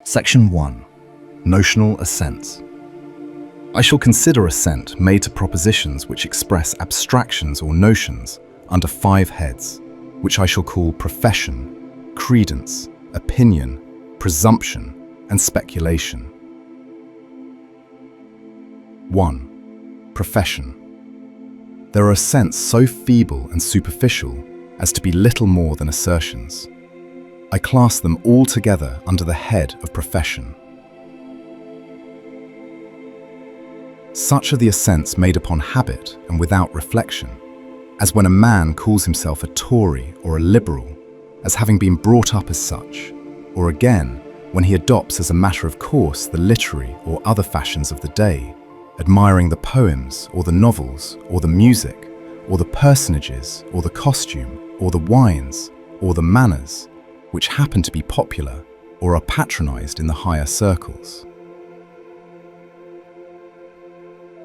Section 1. Notional Assent. I shall consider assent made to propositions which express abstractions or notions under 5 heads, which I shall call profession, credence, opinion, presumption, and speculation. 1. Profession. There are assents so feeble and superficial as to be little more than assertions. I class them all together under the head of profession. Such are the assents made upon habit and without reflection, as when a man calls himself a Tory or a Liberal, as having been brought up as such, or again, when he adopts as a matter of course the literary or other fashions of the day, admiring the poems or the novels or the music or the personages or the costume or the wines or the manners, which happen to be popular or are patronized in the higher circles.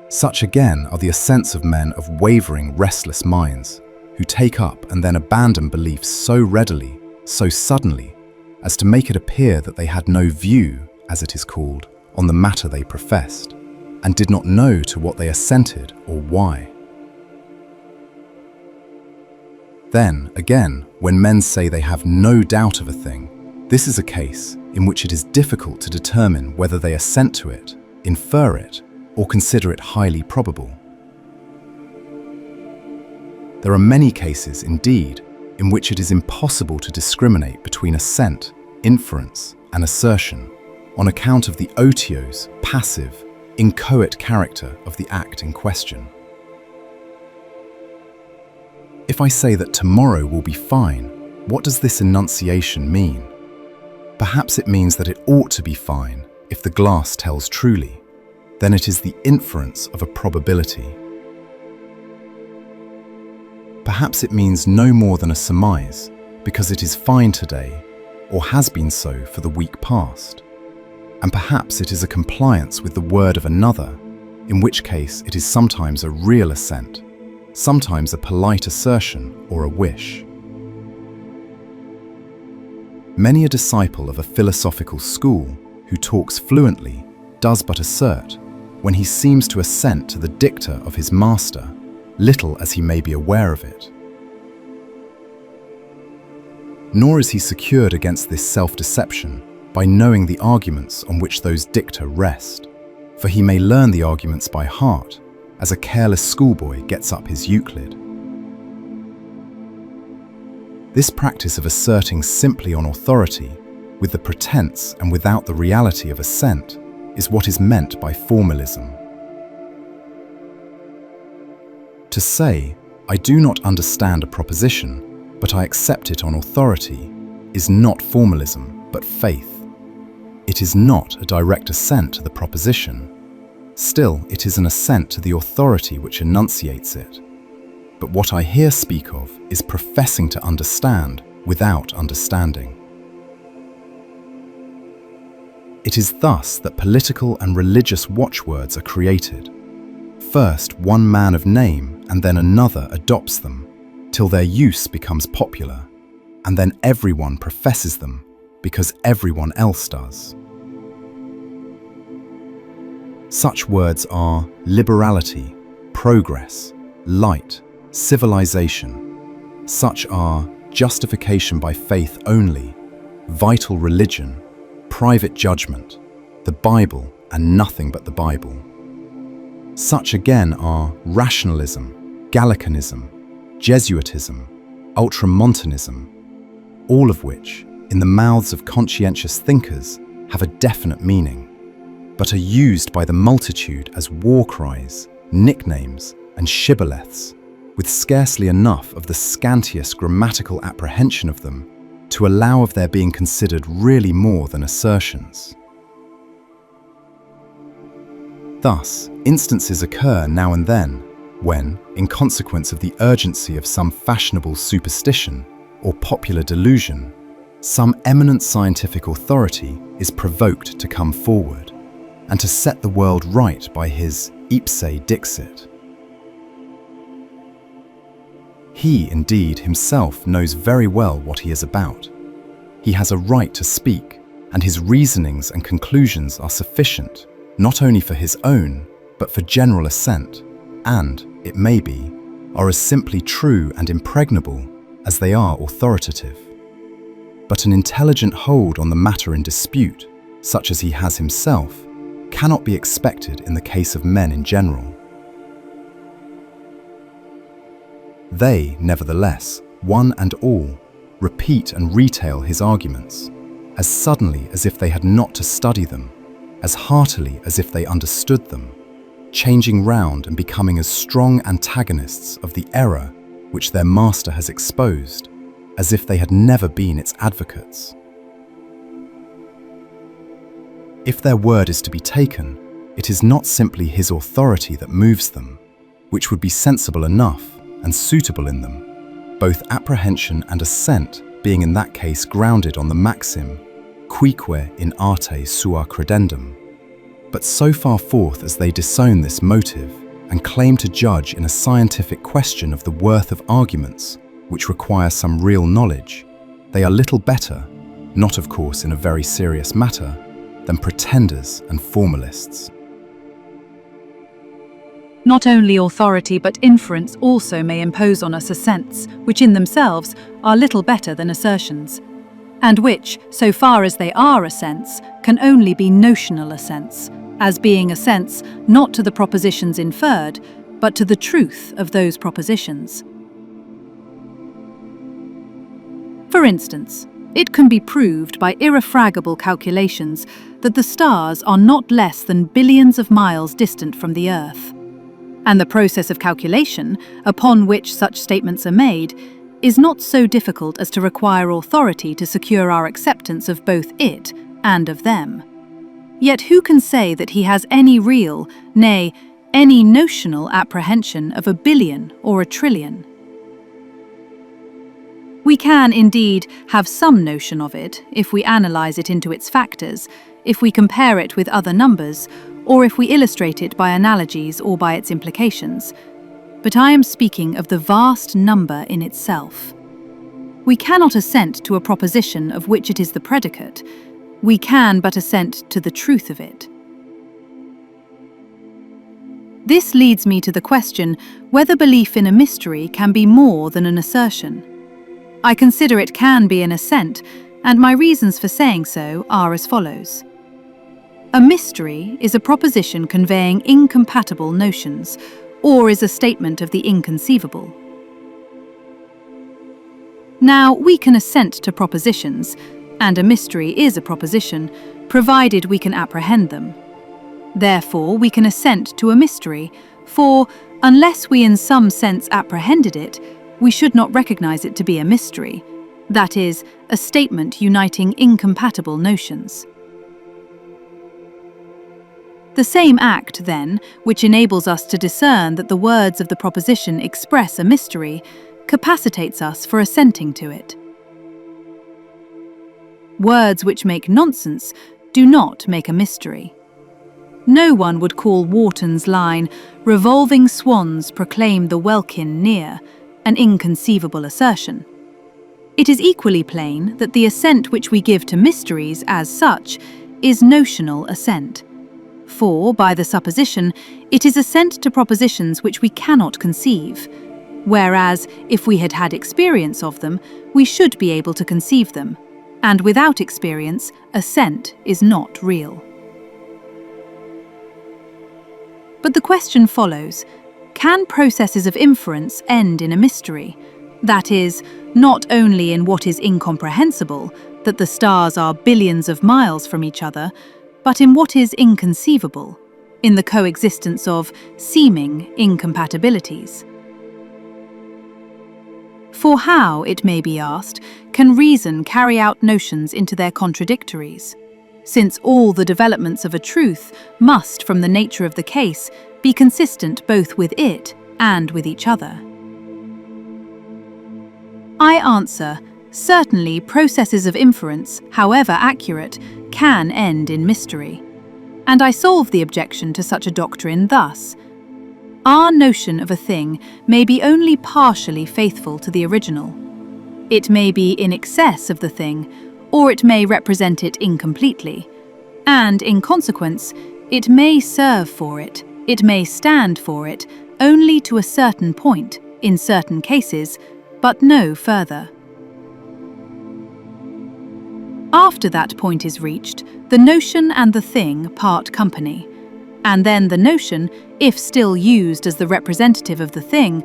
Such again are the assents of men of wavering, restless minds, who take up and then abandon beliefs so readily, so suddenly, as to make it appear that they had no view, as it is called, on the matter they professed, and did not know to what they assented or why. Then, again, when men say they have no doubt of a thing, this is a case in which it is difficult to determine whether they assent to it, infer it, or consider it highly probable. There are many cases, indeed, in which it is impossible to discriminate between assent, inference, and assertion on account of the otiose, passive, inchoate character of the act in question. If I say that tomorrow will be fine, what does this enunciation mean? Perhaps it means that it ought to be fine if the glass tells truly. Then it is the inference of a probability. Perhaps it means no more than a surmise, because it is fine today, or has been so for the week past. And perhaps it is a compliance with the word of another, in which case it is sometimes a real assent, sometimes a polite assertion or a wish. Many a disciple of a philosophical school who talks fluently does but assert, when he seems to assent to the dicta of his master, little as he may be aware of it. Nor is he secured against this self-deception by knowing the arguments on which those dicta rest, for he may learn the arguments by heart, as a careless schoolboy gets up his Euclid. This practice of asserting simply on authority, with the pretense and without the reality of assent, is what is meant by formalism. To say, I do not understand a proposition, but I accept it on authority, is not formalism, but faith. It is not a direct assent to the proposition. Still, it is an assent to the authority which enunciates it. But what I here speak of is professing to understand without understanding. It is thus that political and religious watchwords are created. First, one man of name and then another adopts them, till their use becomes popular, and then everyone professes them because everyone else does. Such words are liberality, progress, light, civilization. Such are justification by faith only, vital religion, private judgment, the Bible and nothing but the Bible. Such again are rationalism, Gallicanism, Jesuitism, ultramontanism, all of which, in the mouths of conscientious thinkers, have a definite meaning, but are used by the multitude as war cries, nicknames, and shibboleths, with scarcely enough of the scantiest grammatical apprehension of them to allow of their being considered really more than assertions. Thus, instances occur now and then when, in consequence of the urgency of some fashionable superstition or popular delusion, some eminent scientific authority is provoked to come forward and to set the world right by his ipse dixit. He, indeed, himself knows very well what he is about. He has a right to speak, and his reasonings and conclusions are sufficient, not only for his own, but for general assent, and, it may be, are as simply true and impregnable as they are authoritative. But an intelligent hold on the matter in dispute, such as he has himself, cannot be expected in the case of men in general. They, nevertheless, one and all, repeat and retail his arguments, as suddenly as if they had not to study them, as heartily as if they understood them, changing round and becoming as strong antagonists of the error which their master has exposed, as if they had never been its advocates. If their word is to be taken, it is not simply his authority that moves them, which would be sensible enough and suitable in them, both apprehension and assent being in that case grounded on the maxim, cuique in arte sua credendum. But so far forth as they disown this motive and claim to judge in a scientific question of the worth of arguments, which require some real knowledge, they are little better, not of course in a very serious matter, than pretenders and formalists. Not only authority but inference also may impose on us assents, which in themselves are little better than assertions, and which, so far as they are assents, can only be notional assents, as being assents not to the propositions inferred, but to the truth of those propositions. For instance, it can be proved by irrefragable calculations that the stars are not less than billions of miles distant from the Earth. And the process of calculation, upon which such statements are made, is not so difficult as to require authority to secure our acceptance of both it and of them. Yet who can say that he has any real, nay, any notional apprehension of a billion or a trillion? We can, indeed, have some notion of it if we analyse it into its factors, if we compare it with other numbers, or if we illustrate it by analogies or by its implications. But I am speaking of the vast number in itself. We cannot assent to a proposition of which it is the predicate. We can but assent to the truth of it. This leads me to the question whether belief in a mystery can be more than an assertion. I consider it can be an assent, and my reasons for saying so are as follows. A mystery is a proposition conveying incompatible notions, or is a statement of the inconceivable. Now, we can assent to propositions, and a mystery is a proposition, provided we can apprehend them. Therefore, we can assent to a mystery, for, unless we in some sense apprehended it, we should not recognize it to be a mystery, that is, a statement uniting incompatible notions. The same act, then, which enables us to discern that the words of the proposition express a mystery, capacitates us for assenting to it. Words which make nonsense do not make a mystery. No one would call Warton's line, "Revolving swans proclaim the welkin near," an inconceivable assertion. It is equally plain that the assent which we give to mysteries as such is notional assent. For, by the supposition, it is assent to propositions which we cannot conceive, whereas, if we had had experience of them, we should be able to conceive them, and without experience, assent is not real. But the question follows, can processes of inference end in a mystery? That is, not only in what is incomprehensible, that the stars are billions of miles from each other, but in what is inconceivable, in the coexistence of seeming incompatibilities. For how, it may be asked, can reason carry out notions into their contradictories, since all the developments of a truth must, from the nature of the case, be consistent both with it and with each other? I answer, certainly processes of inference, however accurate, can end in mystery. And I solve the objection to such a doctrine thus. Our notion of a thing may be only partially faithful to the original. It may be in excess of the thing, or it may represent it incompletely. And, in consequence, it may serve for it, it may stand for it, only to a certain point, in certain cases, but no further. After that point is reached, the notion and the thing part company, and then the notion, if still used as the representative of the thing,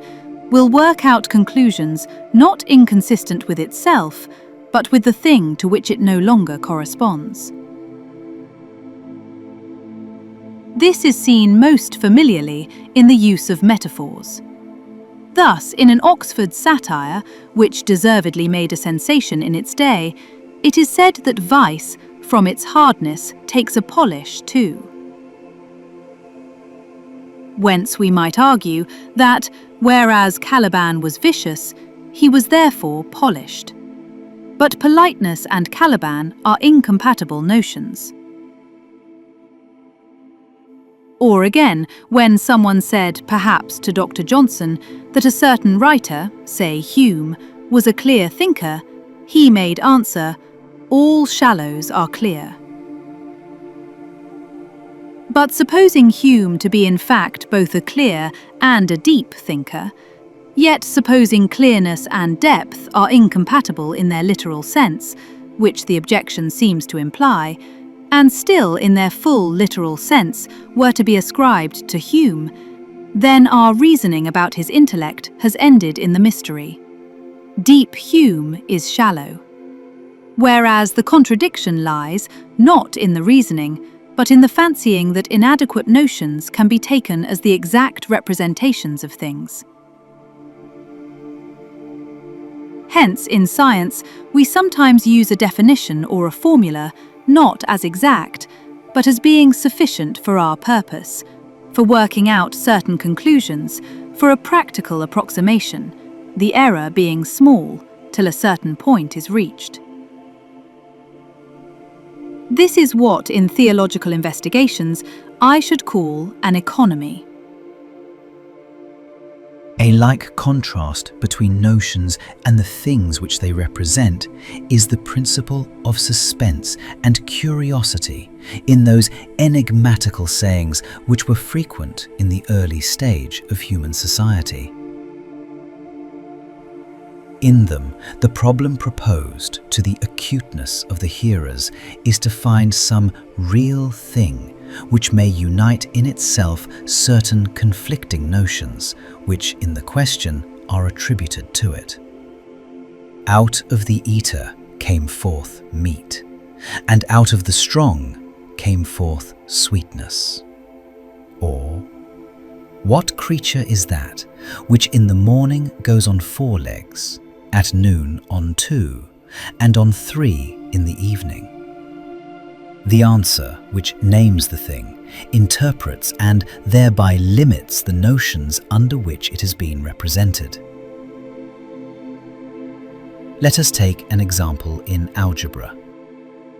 will work out conclusions not inconsistent with itself, but with the thing to which it no longer corresponds. This is seen most familiarly in the use of metaphors. Thus, in an Oxford satire, which deservedly made a sensation in its day, it is said that vice, from its hardness, takes a polish too. Whence we might argue that, whereas Caliban was vicious, he was therefore polished. But politeness and Caliban are incompatible notions. Or again, when someone said, perhaps to Dr. Johnson, that a certain writer, say Hume, was a clear thinker, he made answer, "All shallows are clear." But supposing Hume to be in fact both a clear and a deep thinker, yet supposing clearness and depth are incompatible in their literal sense, which the objection seems to imply, and still in their full literal sense were to be ascribed to Hume, then our reasoning about his intellect has ended in the mystery. Deep Hume is shallow. Whereas the contradiction lies not in the reasoning, but in the fancying that inadequate notions can be taken as the exact representations of things. Hence, in science, we sometimes use a definition or a formula not as exact, but as being sufficient for our purpose, for working out certain conclusions, for a practical approximation, the error being small till a certain point is reached. This is what, in theological investigations, I should call an economy. A like contrast between notions and the things which they represent is the principle of suspense and curiosity in those enigmatical sayings which were frequent in the early stage of human society. In them, the problem proposed to the acuteness of the hearers is to find some real thing which may unite in itself certain conflicting notions which in the question are attributed to it. Out of the eater came forth meat, and out of the strong came forth sweetness. Or, what creature is that which in the morning goes on 4 legs, at noon on 2, and on 3 in the evening? The answer, which names the thing, interprets and thereby limits the notions under which it has been represented. Let us take an example in algebra.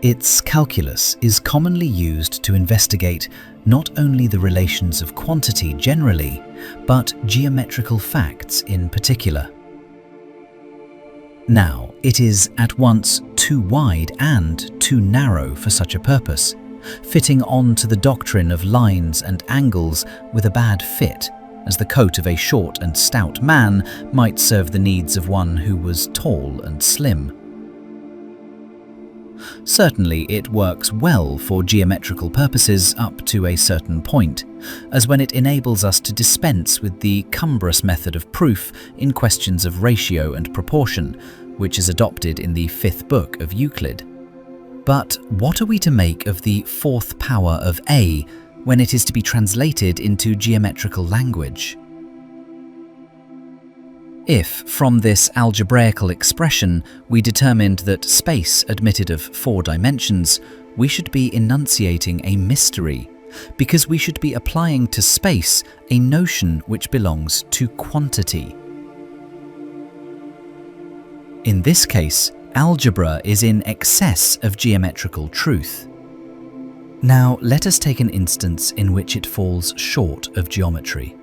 Its calculus is commonly used to investigate not only the relations of quantity generally, but geometrical facts in particular. Now, it is at once too wide and too narrow for such a purpose, fitting on to the doctrine of lines and angles with a bad fit, as the coat of a short and stout man might serve the needs of one who was tall and slim. Certainly it works well for geometrical purposes up to a certain point, as when it enables us to dispense with the cumbrous method of proof in questions of ratio and proportion, which is adopted in the 5th book of Euclid. But what are we to make of the 4th power of A when it is to be translated into geometrical language? If, from this algebraical expression, we determined that space admitted of 4 dimensions, we should be enunciating a mystery, because we should be applying to space a notion which belongs to quantity. In this case, algebra is in excess of geometrical truth. Now, let us take an instance in which it falls short of geometry.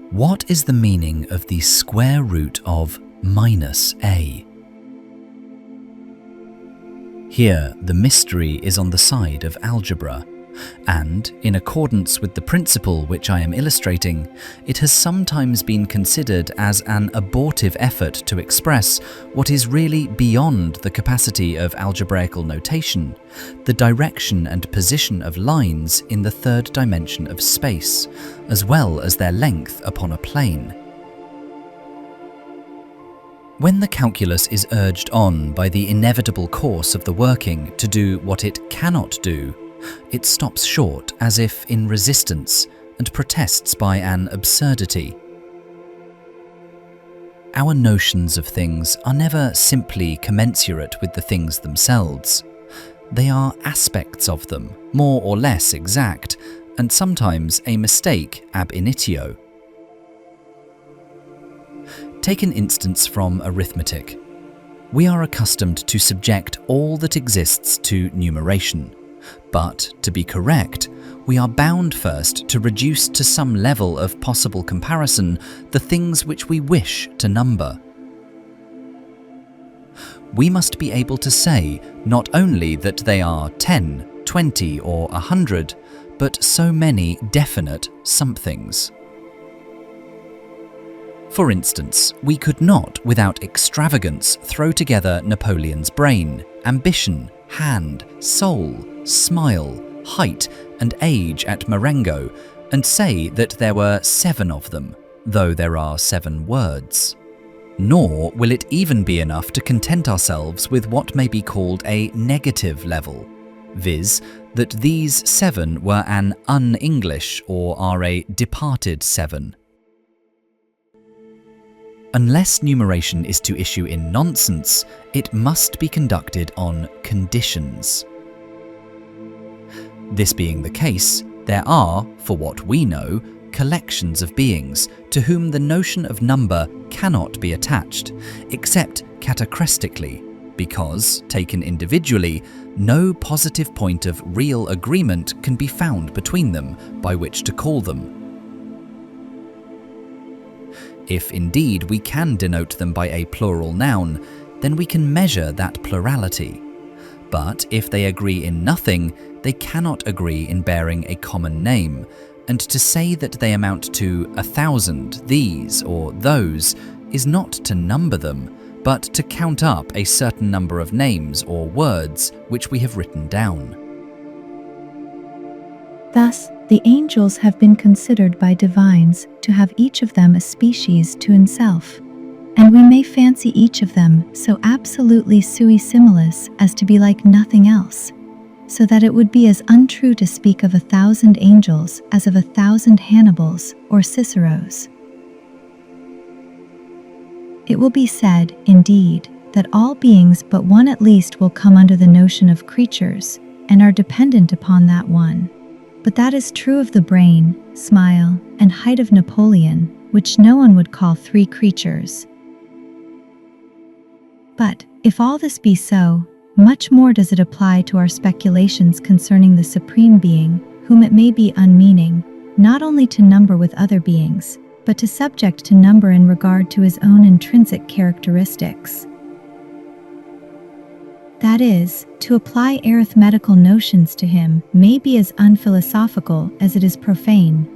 What is the meaning of the square root of -a? Here, the mystery is on the side of algebra, and, in accordance with the principle which I am illustrating, it has sometimes been considered as an abortive effort to express what is really beyond the capacity of algebraical notation, the direction and position of lines in the third dimension of space, as well as their length upon a plane. When the calculus is urged on by the inevitable course of the working to do what it cannot do, it stops short as if in resistance and protests by an absurdity. Our notions of things are never simply commensurate with the things themselves. They are aspects of them, more or less exact, and sometimes a mistake ab initio. Take an instance from arithmetic. We are accustomed to subject all that exists to numeration. But, to be correct, we are bound first to reduce to some level of possible comparison the things which we wish to number. We must be able to say not only that they are 10, 20 or 100, but so many definite somethings. For instance, we could not, without extravagance, throw together Napoleon's brain, ambition, hand, soul, smile, height and age at Marengo and say that there were 7 of them, though there are 7 words. Nor will it even be enough to content ourselves with what may be called a negative level, viz., that these 7 were an un-English or are a departed 7. Unless numeration is to issue in nonsense, it must be conducted on conditions. This being the case, there are, for what we know, collections of beings to whom the notion of number cannot be attached, except catachrestically, because, taken individually, no positive point of real agreement can be found between them by which to call them. If indeed we can denote them by a plural noun, then we can measure that plurality. But if they agree in nothing, they cannot agree in bearing a common name, and to say that they amount to 1,000 these or those is not to number them, but to count up a certain number of names or words which we have written down. Thus, the angels have been considered by divines to have each of them a species to himself, and we may fancy each of them so absolutely sui similis as to be like nothing else, so that it would be as untrue to speak of 1,000 angels as of 1,000 Hannibals or Ciceros. It will be said, indeed, that all beings but one at least will come under the notion of creatures, and are dependent upon that one. But that is true of the brain, smile, and height of Napoleon, which no one would call 3 creatures. But, if all this be so, much more does it apply to our speculations concerning the Supreme Being, whom it may be unmeaning, not only to number with other beings, but to subject to number in regard to his own intrinsic characteristics. That is, to apply arithmetical notions to him may be as unphilosophical as it is profane.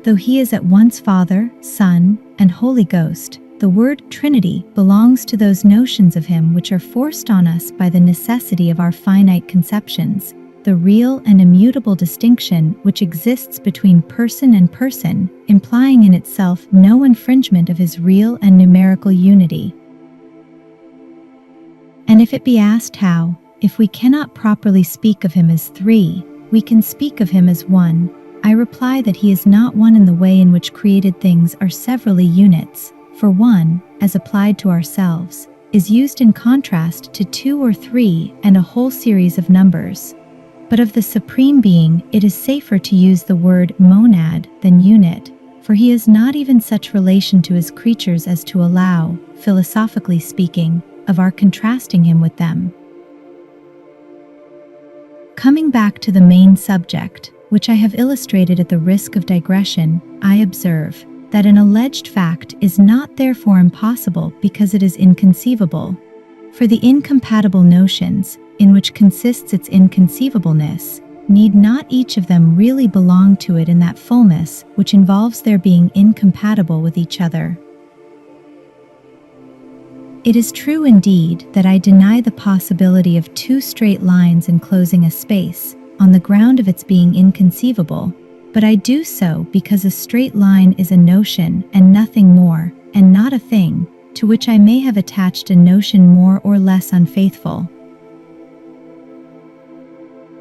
Though he is at once Father, Son, and Holy Ghost, the word Trinity belongs to those notions of him which are forced on us by the necessity of our finite conceptions, the real and immutable distinction which exists between person and person, implying in itself no infringement of his real and numerical unity. And if it be asked how, if we cannot properly speak of him as 3, we can speak of him as 1, I reply that he is not one in the way in which created things are severally units, for 1, as applied to ourselves, is used in contrast to 2 or 3 and a whole series of numbers. But of the Supreme Being, it is safer to use the word monad than unit, for he has not even such relation to his creatures as to allow, philosophically speaking, of our contrasting him with them. Coming back to the main subject, which I have illustrated at the risk of digression, I observe that an alleged fact is not therefore impossible because it is inconceivable. For the incompatible notions, in which consists its inconceivableness, need not each of them really belong to it in that fullness which involves their being incompatible with each other. It is true indeed that I deny the possibility of two straight lines enclosing a space on the ground of its being inconceivable, but I do so because a straight line is a notion and nothing more, and not a thing, to which I may have attached a notion more or less unfaithful.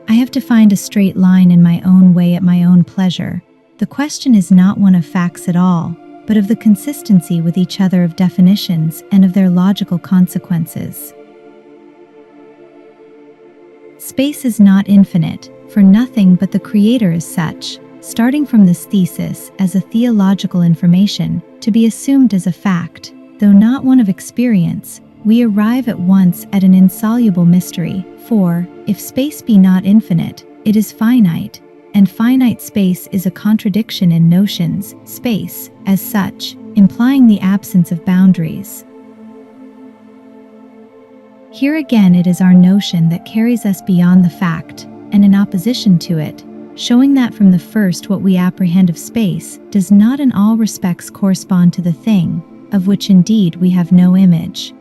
I have defined a straight line in my own way at my own pleasure. The question is not one of facts at all, but of the consistency with each other of definitions and of their logical consequences. Space is not infinite, for nothing but the Creator is such, starting from this thesis as a theological information, to be assumed as a fact, though not one of experience, we arrive at once at an insoluble mystery, for, if space be not infinite, it is finite, and finite space is a contradiction in notions, space, as such, implying the absence of boundaries. Here again it is our notion that carries us beyond the fact, and in opposition to it, showing that from the first what we apprehend of space does not in all respects correspond to the thing, of which indeed we have no image.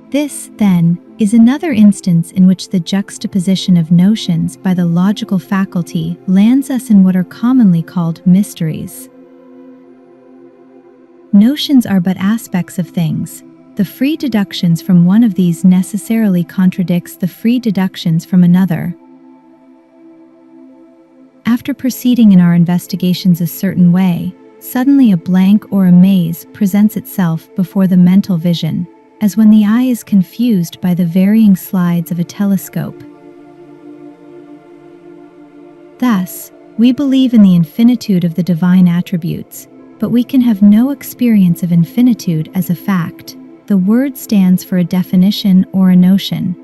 This, then, is another instance in which the juxtaposition of notions by the logical faculty lands us in what are commonly called mysteries. Notions are but aspects of things. The free deductions from one of these necessarily contradicts the free deductions from another. After proceeding in our investigations a certain way, suddenly a blank or a maze presents itself before the mental vision, as when the eye is confused by the varying slides of a telescope. Thus, we believe in the infinitude of the divine attributes, but we can have no experience of infinitude as a fact. The word stands for a definition or a notion.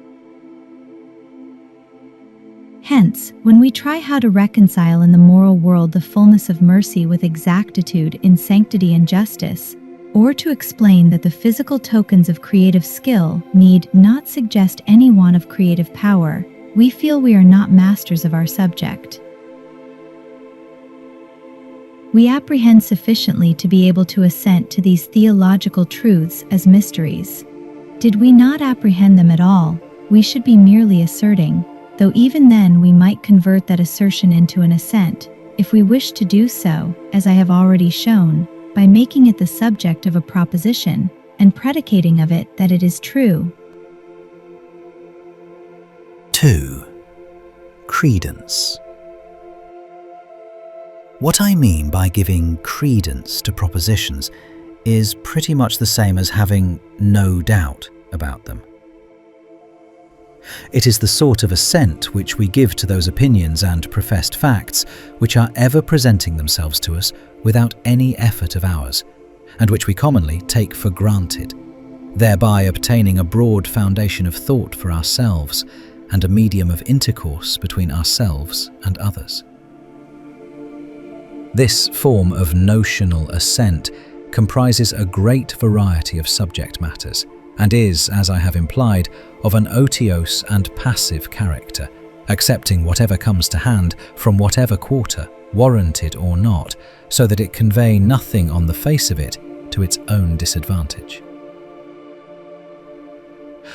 Hence, when we try how to reconcile in the moral world the fullness of mercy with exactitude in sanctity and justice, or to explain that the physical tokens of creative skill need not suggest any want of creative power, we feel we are not masters of our subject. We apprehend sufficiently to be able to assent to these theological truths as mysteries. Did we not apprehend them at all, we should be merely asserting, though even then we might convert that assertion into an assent, if we wish to do so, as I have already shown, by making it the subject of a proposition, and predicating of it that it is true. 2. Credence. What I mean by giving credence to propositions is pretty much the same as having no doubt about them. It is the sort of assent which we give to those opinions and professed facts which are ever presenting themselves to us without any effort of ours, and which we commonly take for granted, thereby obtaining a broad foundation of thought for ourselves and a medium of intercourse between ourselves and others. This form of notional assent comprises a great variety of subject matters, and is, as I have implied, of an otiose and passive character, accepting whatever comes to hand from whatever quarter, warranted or not, so that it convey nothing on the face of it to its own disadvantage.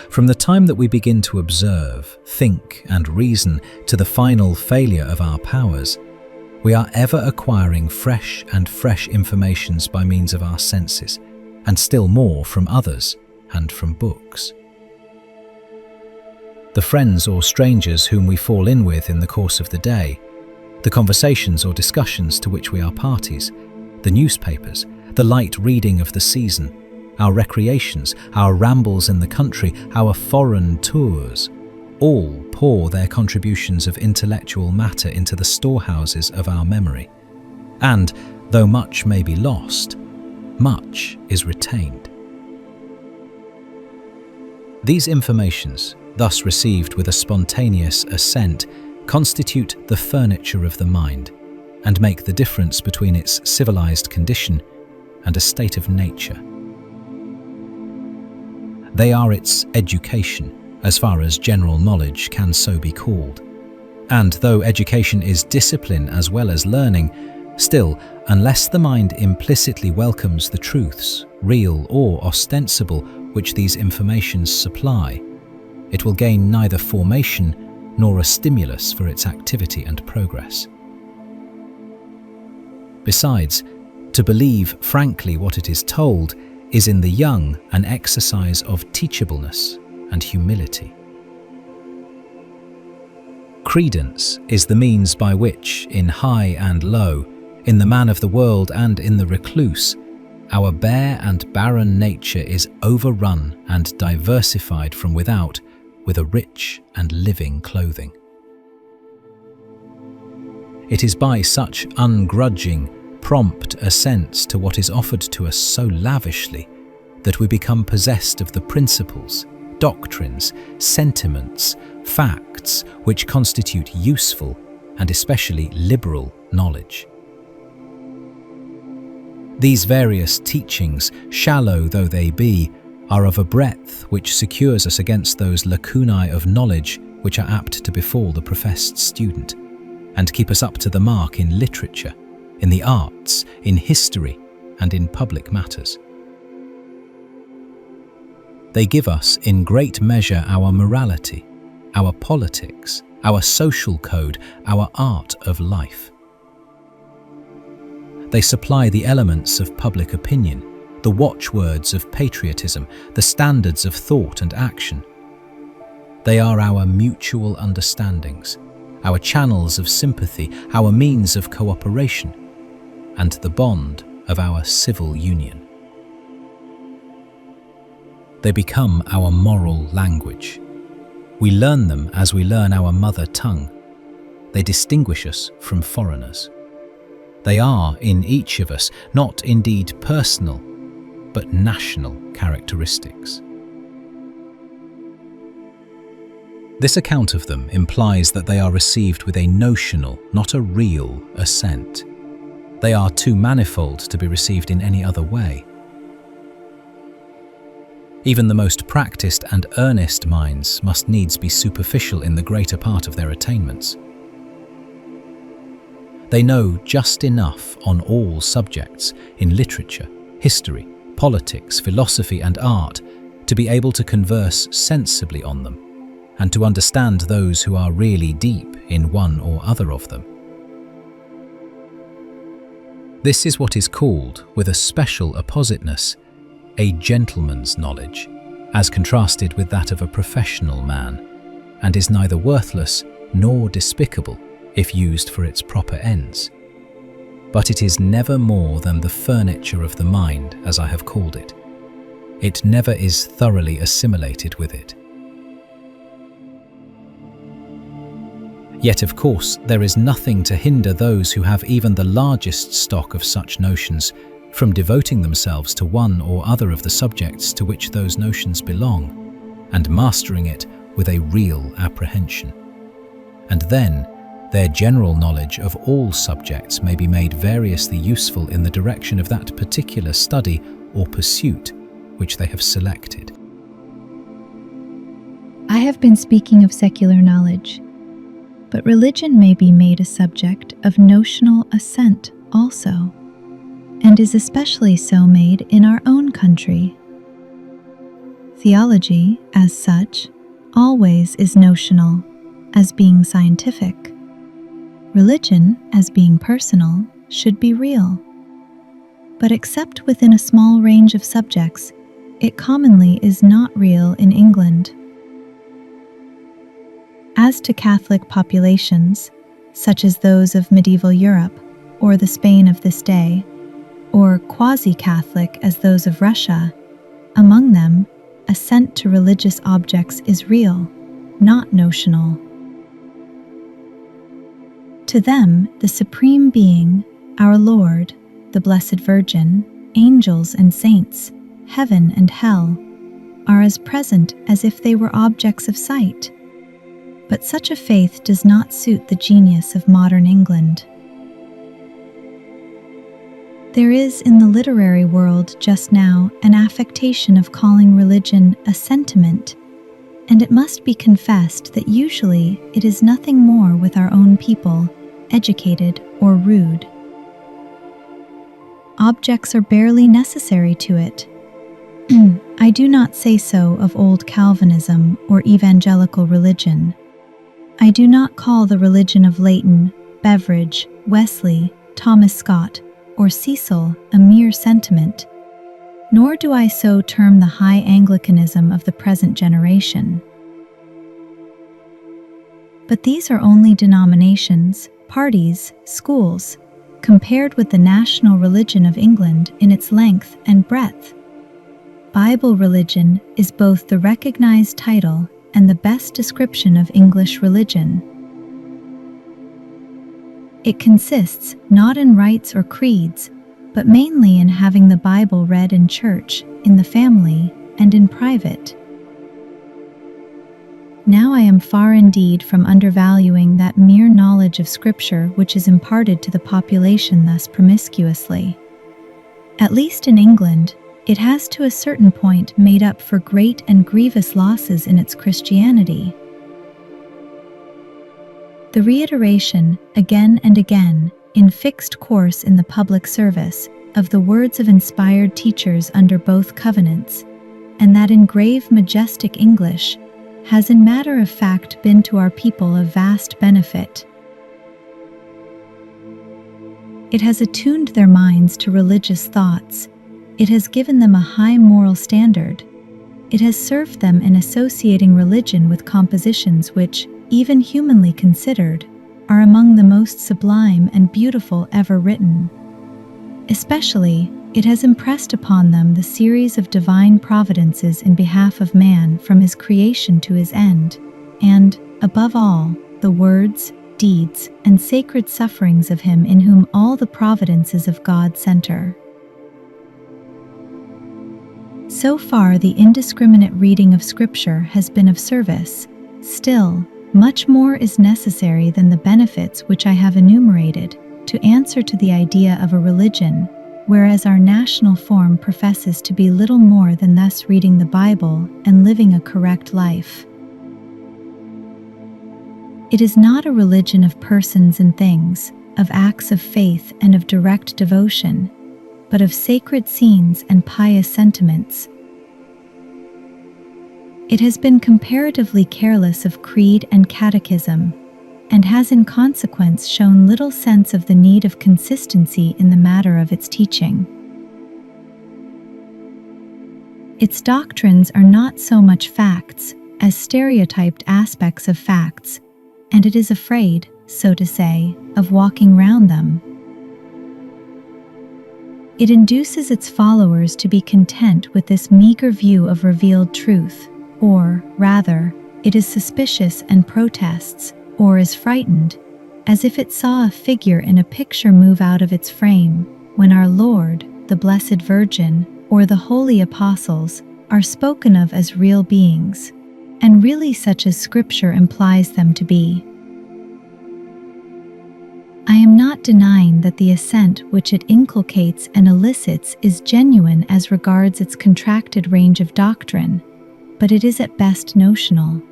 From the time that we begin to observe, think, and reason to the final failure of our powers, we are ever acquiring fresh and fresh informations by means of our senses, and still more from others and from books. The friends or strangers whom we fall in with in the course of the day, the conversations or discussions to which we are parties, the newspapers, the light reading of the season, our recreations, our rambles in the country, our foreign tours, all pour their contributions of intellectual matter into the storehouses of our memory. And, though much may be lost, much is retained. These informations, thus received with a spontaneous assent, constitute the furniture of the mind, and make the difference between its civilized condition and a state of nature. They are its education, as far as general knowledge can so be called. And though education is discipline as well as learning, still, unless the mind implicitly welcomes the truths, real or ostensible, which these informations supply, it will gain neither formation nor a stimulus for its activity and progress. Besides, to believe frankly what it is told is in the young an exercise of teachableness and humility. Credence is the means by which, in high and low, in the man of the world and in the recluse, our bare and barren nature is overrun and diversified from without with a rich and living clothing. It is by such ungrudging, prompt assents to what is offered to us so lavishly that we become possessed of the principles, doctrines, sentiments, facts which constitute useful and especially liberal knowledge. These various teachings, shallow though they be, are of a breadth which secures us against those lacunae of knowledge which are apt to befall the professed student, and keep us up to the mark in literature, in the arts, in history, and in public matters. They give us in great measure our morality, our politics, our social code, our art of life. They supply the elements of public opinion, the watchwords of patriotism, the standards of thought and action. They are our mutual understandings, our channels of sympathy, our means of cooperation, and the bond of our civil union. They become our moral language. We learn them as we learn our mother tongue. They distinguish us from foreigners. They are, in each of us, not indeed personal, but national characteristics. This account of them implies that they are received with a notional, not a real, assent. They are too manifold to be received in any other way. Even the most practiced and earnest minds must needs be superficial in the greater part of their attainments. They know just enough on all subjects, in literature, history, politics, philosophy and art, to be able to converse sensibly on them, and to understand those who are really deep in one or other of them. This is what is called, with a special appositeness, a gentleman's knowledge, as contrasted with that of a professional man, and is neither worthless nor despicable if used for its proper ends. But it is never more than the furniture of the mind, as I have called it. It never is thoroughly assimilated with it. Yet, of course, there is nothing to hinder those who have even the largest stock of such notions from devoting themselves to one or other of the subjects to which those notions belong, and mastering it with a real apprehension. And then, their general knowledge of all subjects may be made variously useful in the direction of that particular study or pursuit which they have selected. I have been speaking of secular knowledge, but religion may be made a subject of notional assent also, and is especially so made in our own country. Theology, as such, always is notional, as being scientific. Religion, as being personal, should be real. But except within a small range of subjects, it commonly is not real in England. As to Catholic populations, such as those of medieval Europe or the Spain of this day, or quasi-Catholic as those of Russia, among them, assent to religious objects is real, not notional. To them, the Supreme Being, our Lord, the Blessed Virgin, angels and saints, heaven and hell, are as present as if they were objects of sight. But such a faith does not suit the genius of modern England. There is in the literary world just now an affectation of calling religion a sentiment, and it must be confessed that usually it is nothing more with our own people, educated or rude. Objects are barely necessary to it. I do not say so of old Calvinism or evangelical religion. I do not call the religion of Leighton, Beveridge, Wesley, Thomas Scott, or Cecil a mere sentiment, nor do I so term the high Anglicanism of the present generation. But these are only denominations, parties, schools, compared with the national religion of England in its length and breadth. Bible religion is both the recognized title and the best description of English religion. It consists not in rites or creeds, but mainly in having the Bible read in church, in the family, and in private. Now I am far indeed from undervaluing that mere knowledge of Scripture which is imparted to the population thus promiscuously. At least in England, it has to a certain point made up for great and grievous losses in its Christianity. The reiteration, again and again, in fixed course in the public service, of the words of inspired teachers under both covenants, and that in grave, majestic English, has in matter of fact been to our people of vast benefit. It has attuned their minds to religious thoughts. It has given them a high moral standard. It has served them in associating religion with compositions which, even humanly considered, are among the most sublime and beautiful ever written. Especially, it has impressed upon them the series of divine providences in behalf of man from his creation to his end, and, above all, the words, deeds, and sacred sufferings of him in whom all the providences of God center. So far, the indiscriminate reading of Scripture has been of service. Still, much more is necessary than the benefits which I have enumerated to answer to the idea of a religion, whereas our national form professes to be little more than thus reading the Bible and living a correct life. It is not a religion of persons and things, of acts of faith and of direct devotion, but of sacred scenes and pious sentiments. It has been comparatively careless of creed and catechism, and has in consequence shown little sense of the need of consistency in the matter of its teaching. Its doctrines are not so much facts as stereotyped aspects of facts, and it is afraid, so to say, of walking round them. It induces its followers to be content with this meager view of revealed truth, or, rather, it is suspicious and protests, or is frightened, as if it saw a figure in a picture move out of its frame, when our Lord, the Blessed Virgin, or the holy apostles are spoken of as real beings, and really such as Scripture implies them to be. I am not denying that the assent which it inculcates and elicits is genuine as regards its contracted range of doctrine, but it is at best notional.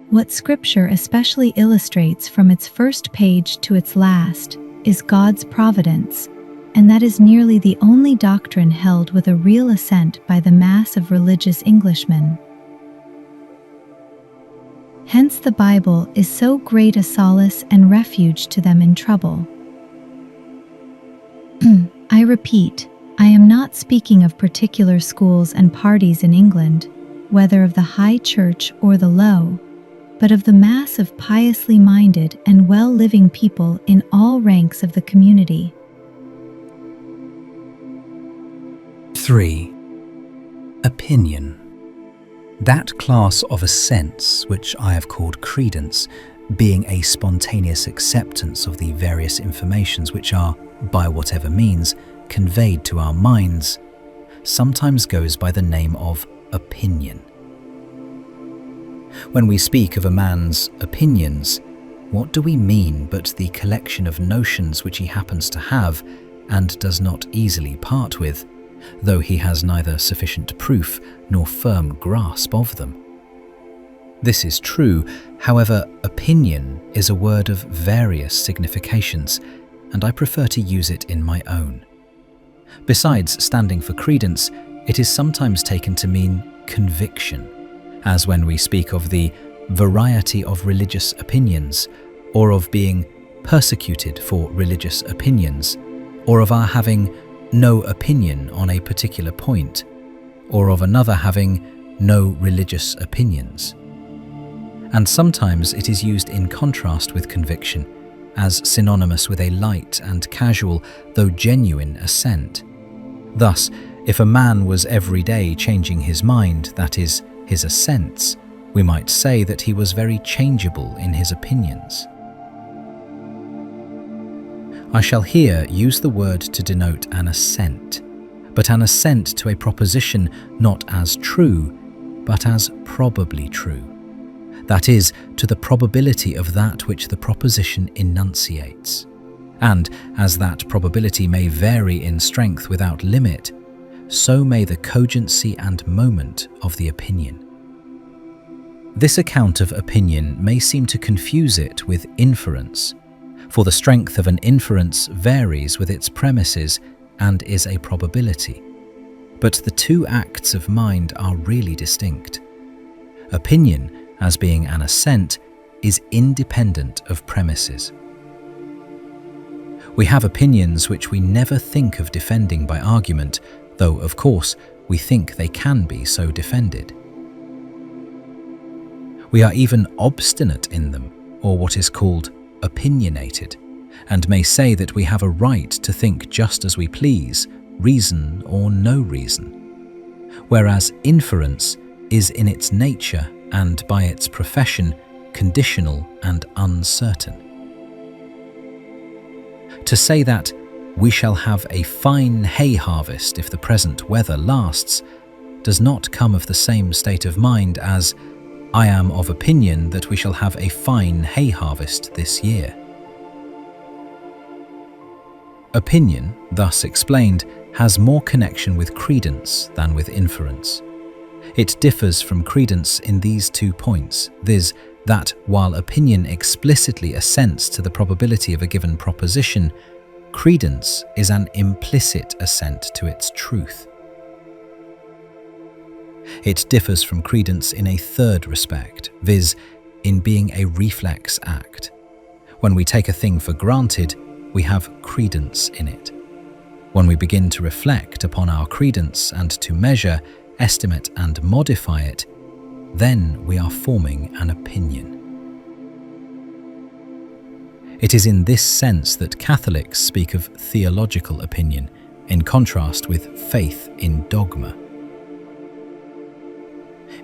What Scripture especially illustrates from its first page to its last is God's providence, and that is nearly the only doctrine held with a real assent by the mass of religious Englishmen. Hence the Bible is so great a solace and refuge to them in trouble. I repeat, I am not speaking of particular schools and parties in England, whether of the high church or the low, but of the mass of piously minded and well-living people in all ranks of the community. 3. Opinion. That class of assents which I have called credence, being a spontaneous acceptance of the various informations which are, by whatever means, conveyed to our minds, sometimes goes by the name of opinion. When we speak of a man's opinions, what do we mean but the collection of notions which he happens to have and does not easily part with, though he has neither sufficient proof nor firm grasp of them? This is true, however, opinion is a word of various significations, and I prefer to use it in my own. Besides standing for credence, it is sometimes taken to mean conviction, as when we speak of the variety of religious opinions, or of being persecuted for religious opinions, or of our having no opinion on a particular point, or of another having no religious opinions. And sometimes it is used in contrast with conviction, as synonymous with a light and casual, though genuine, assent. Thus, if a man was every day changing his mind, that is, his assents, we might say that he was very changeable in his opinions. I shall here use the word to denote an assent, but an assent to a proposition not as true, but as probably true. That is, to the probability of that which the proposition enunciates. And as that probability may vary in strength without limit, so may the cogency and moment of the opinion. This account of opinion may seem to confuse it with inference, for the strength of an inference varies with its premises and is a probability. But the two acts of mind are really distinct. Opinion, as being an assent, is independent of premises. We have opinions which we never think of defending by argument, though, of course, we think they can be so defended. We are even obstinate in them, or what is called opinionated, and may say that we have a right to think just as we please, reason or no reason. Whereas inference is in its nature and by its profession conditional and uncertain. To say that we shall have a fine hay harvest if the present weather lasts does not come of the same state of mind as I am of opinion that we shall have a fine hay harvest this year. Opinion, thus explained, has more connection with credence than with inference. It differs from credence in these 2 points, viz., that while opinion explicitly assents to the probability of a given proposition, credence is an implicit assent to its truth. It differs from credence in a third respect, viz., in being a reflex act. When we take a thing for granted, we have credence in it. When we begin to reflect upon our credence and to measure, estimate and modify it, then we are forming an opinion. It is in this sense that Catholics speak of theological opinion, in contrast with faith in dogma.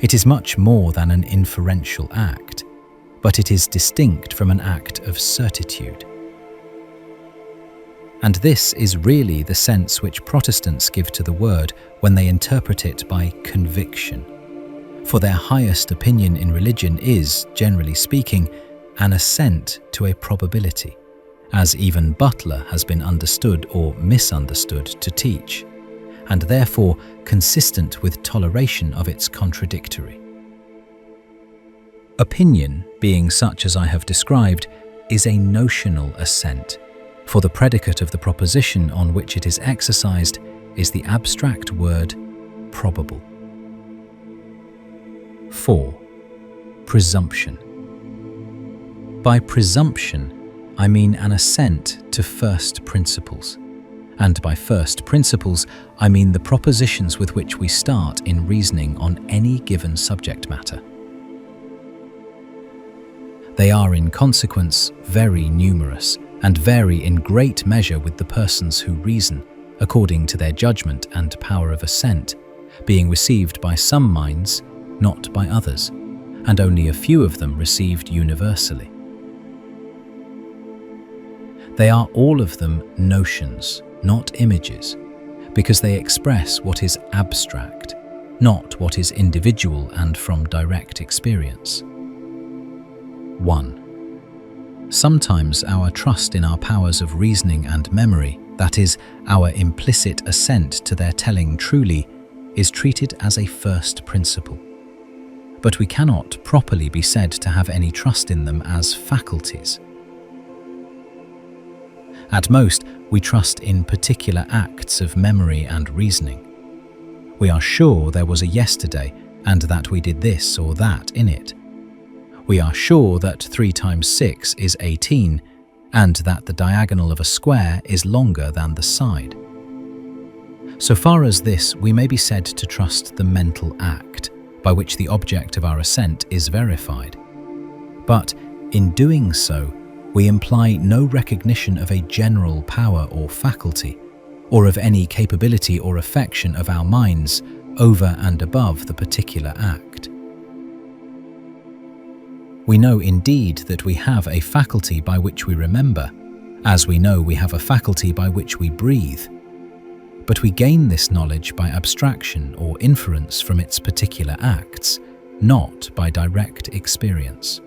It is much more than an inferential act, but it is distinct from an act of certitude. And this is really the sense which Protestants give to the word when they interpret it by conviction. For their highest opinion in religion is, generally speaking, an assent to a probability, as even Butler has been understood or misunderstood to teach, and therefore consistent with toleration of its contradictory. Opinion, being such as I have described, is a notional assent, for the predicate of the proposition on which it is exercised is the abstract word probable. 4. Presumption. By presumption, I mean an assent to first principles, and by first principles, I mean the propositions with which we start in reasoning on any given subject matter. They are in consequence very numerous, and vary in great measure with the persons who reason, according to their judgment and power of assent, being received by some minds, not by others, and only a few of them received universally. They are all of them notions, not images, because they express what is abstract, not what is individual and from direct experience. 1. Sometimes our trust in our powers of reasoning and memory, that is, our implicit assent to their telling truly, is treated as a first principle. But we cannot properly be said to have any trust in them as faculties. At most, we trust in particular acts of memory and reasoning. We are sure there was a yesterday and that we did this or that in it. We are sure that 3 times 6 is 18 and that the diagonal of a square is longer than the side. So far as this, we may be said to trust the mental act by which the object of our assent is verified. But in doing so, we imply no recognition of a general power or faculty, or of any capability or affection of our minds over and above the particular act. We know indeed that we have a faculty by which we remember, as we know we have a faculty by which we breathe. But we gain this knowledge by abstraction or inference from its particular acts, not by direct experience.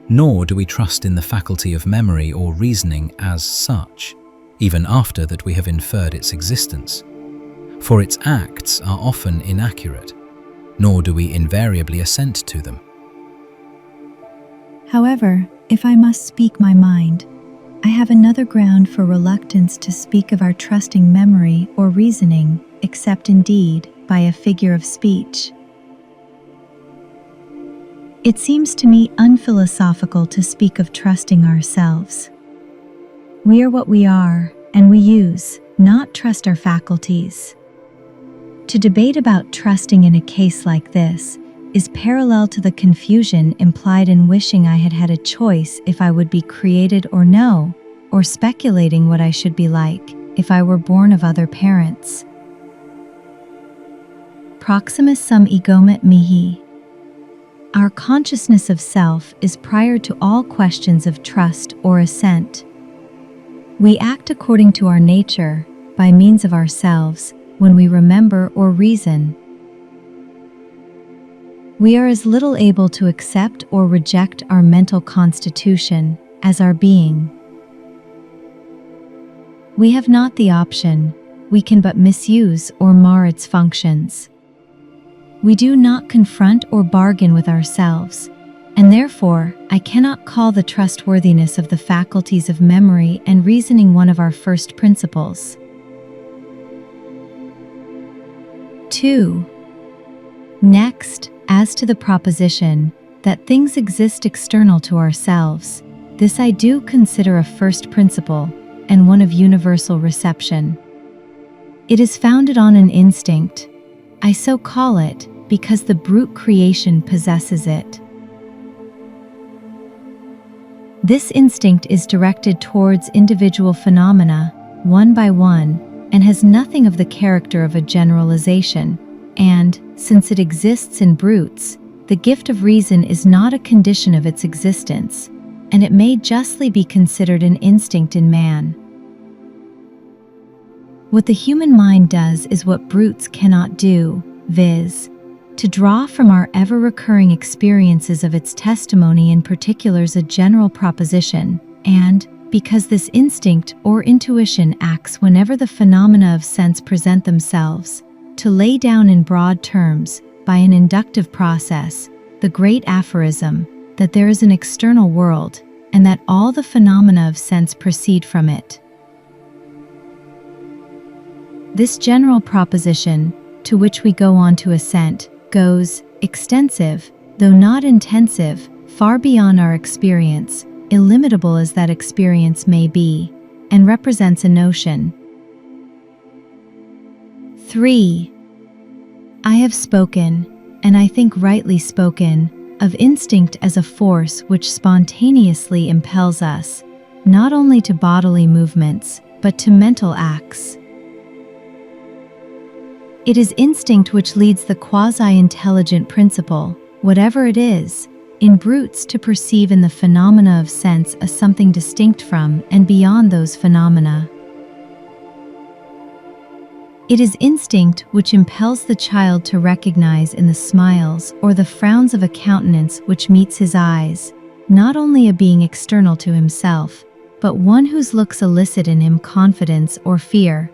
Nor do we trust in the faculty of memory or reasoning as such, even after that we have inferred its existence, for its acts are often inaccurate, nor do we invariably assent to them. However, if I must speak my mind, I have another ground for reluctance to speak of our trusting memory or reasoning, except indeed by a figure of speech. It seems to me unphilosophical to speak of trusting ourselves. We are what we are, and we use, not trust our faculties. To debate about trusting in a case like this is parallel to the confusion implied in wishing I had had a choice if I would be created or no, or speculating what I should be like if I were born of other parents. Proximus sum egomet mihi. Our consciousness of self is prior to all questions of trust or assent. We act according to our nature, by means of ourselves, when we remember or reason. We are as little able to accept or reject our mental constitution as our being. We have not the option, we can but misuse or mar its functions. We do not confront or bargain with ourselves, and therefore I cannot call the trustworthiness of the faculties of memory and reasoning one of our first principles. 2. Next, as to the proposition that things exist external to ourselves, this I do consider a first principle and one of universal reception. It is founded on an instinct. I so call it because the brute creation possesses it. This instinct is directed towards individual phenomena, one by one, and has nothing of the character of a generalization, and, since it exists in brutes, the gift of reason is not a condition of its existence, and it may justly be considered an instinct in man. What the human mind does is what brutes cannot do, viz., to draw from our ever-recurring experiences of its testimony in particulars a general proposition, and, because this instinct or intuition acts whenever the phenomena of sense present themselves, to lay down in broad terms, by an inductive process, the great aphorism that there is an external world, and that all the phenomena of sense proceed from it. This general proposition, to which we go on to assent, goes extensive, though not intensive, far beyond our experience, illimitable as that experience may be, and represents a notion. 3. I have spoken, and I think rightly spoken, of instinct as a force which spontaneously impels us, not only to bodily movements, but to mental acts. It is instinct which leads the quasi-intelligent principle, whatever it is, in brutes to perceive in the phenomena of sense as something distinct from and beyond those phenomena. It is instinct which impels the child to recognize in the smiles or the frowns of a countenance which meets his eyes, not only a being external to himself, but one whose looks elicit in him confidence or fear.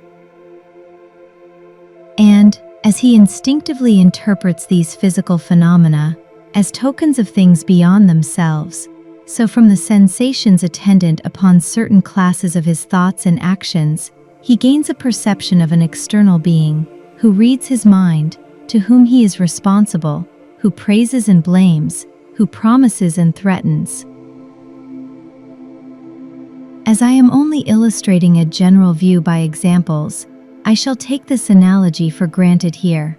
And, as he instinctively interprets these physical phenomena as tokens of things beyond themselves, so from the sensations attendant upon certain classes of his thoughts and actions, he gains a perception of an external being, who reads his mind, to whom he is responsible, who praises and blames, who promises and threatens. As I am only illustrating a general view by examples, I shall take this analogy for granted here.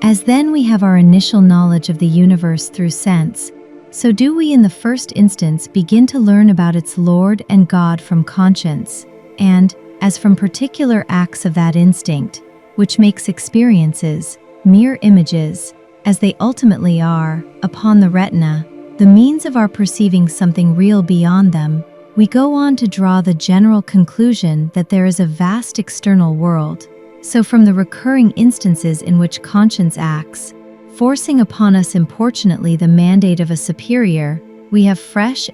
As then we have our initial knowledge of the universe through sense, so do we in the first instance begin to learn about its Lord and God from conscience, and, as from particular acts of that instinct, which makes experiences, mere images, as they ultimately are, upon the retina, the means of our perceiving something real beyond them, we go on to draw the general conclusion that there is a vast external world. So from the recurring instances in which conscience acts, forcing upon us importunately the mandate of a superior, we have fresh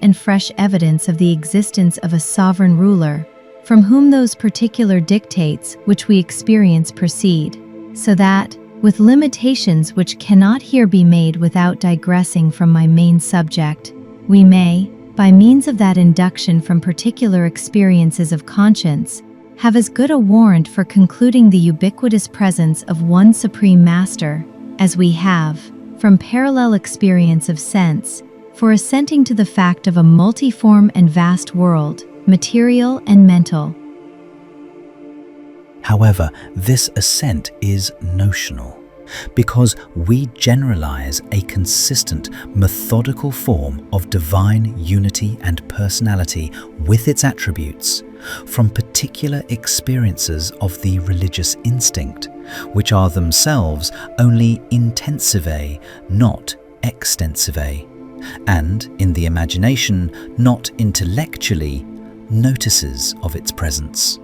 evidence of the existence of a sovereign ruler, from whom those particular dictates which we experience proceed, so that, with limitations which cannot here be made without digressing from my main subject, we may, by means of that induction from particular experiences of conscience, have as good a warrant for concluding the ubiquitous presence of one supreme master, as we have, from parallel experience of sense, for assenting to the fact of a multiform and vast world, material and mental. However, this assent is notional, because we generalize a consistent, methodical form of divine unity and personality with its attributes from particular experiences of the religious instinct, which are themselves only intensivae, not extensivae, and, in the imagination, not intellectually, notices of its presence.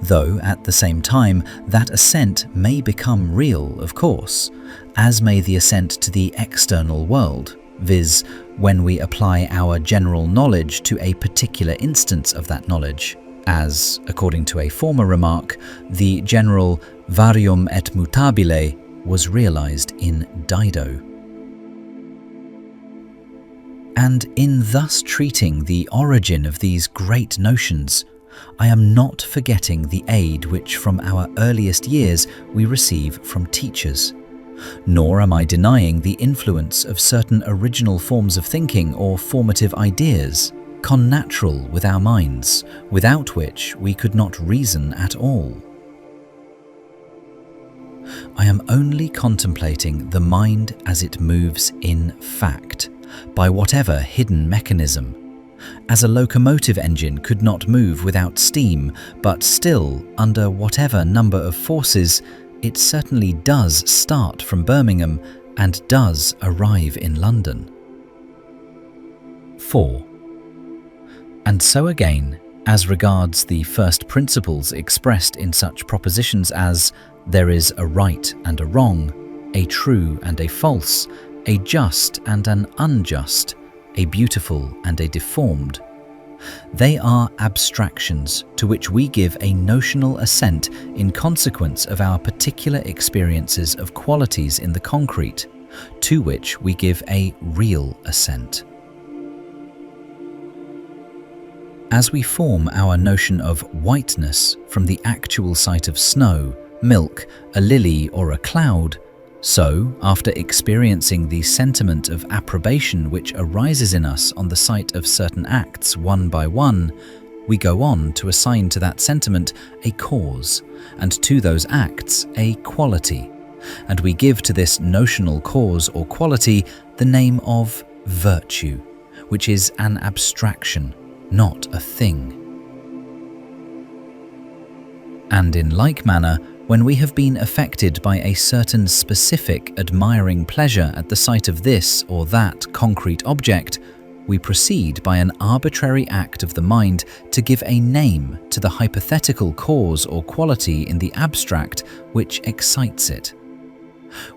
Though, at the same time, that assent may become real, of course, as may the assent to the external world, viz., when we apply our general knowledge to a particular instance of that knowledge, as, according to a former remark, the general varium et mutabile was realized in Dido. And in thus treating the origin of these great notions, I am not forgetting the aid which from our earliest years we receive from teachers, nor am I denying the influence of certain original forms of thinking or formative ideas, connatural with our minds, without which we could not reason at all. I am only contemplating the mind as it moves in fact, by whatever hidden mechanism. As a locomotive engine could not move without steam, but still, under whatever number of forces, it certainly does start from Birmingham and does arrive in London. 4. And so again, as regards the first principles expressed in such propositions as there is a right and a wrong, a true and a false, a just and an unjust, a beautiful and a deformed. They are abstractions to which we give a notional assent in consequence of our particular experiences of qualities in the concrete, to which we give a real assent. As we form our notion of whiteness from the actual sight of snow, milk, a lily or a cloud, so, after experiencing the sentiment of approbation which arises in us on the sight of certain acts one by one, we go on to assign to that sentiment a cause, and to those acts a quality, and we give to this notional cause or quality the name of virtue, which is an abstraction, not a thing. And in like manner, when we have been affected by a certain specific admiring pleasure at the sight of this or that concrete object, we proceed by an arbitrary act of the mind to give a name to the hypothetical cause or quality in the abstract which excites it.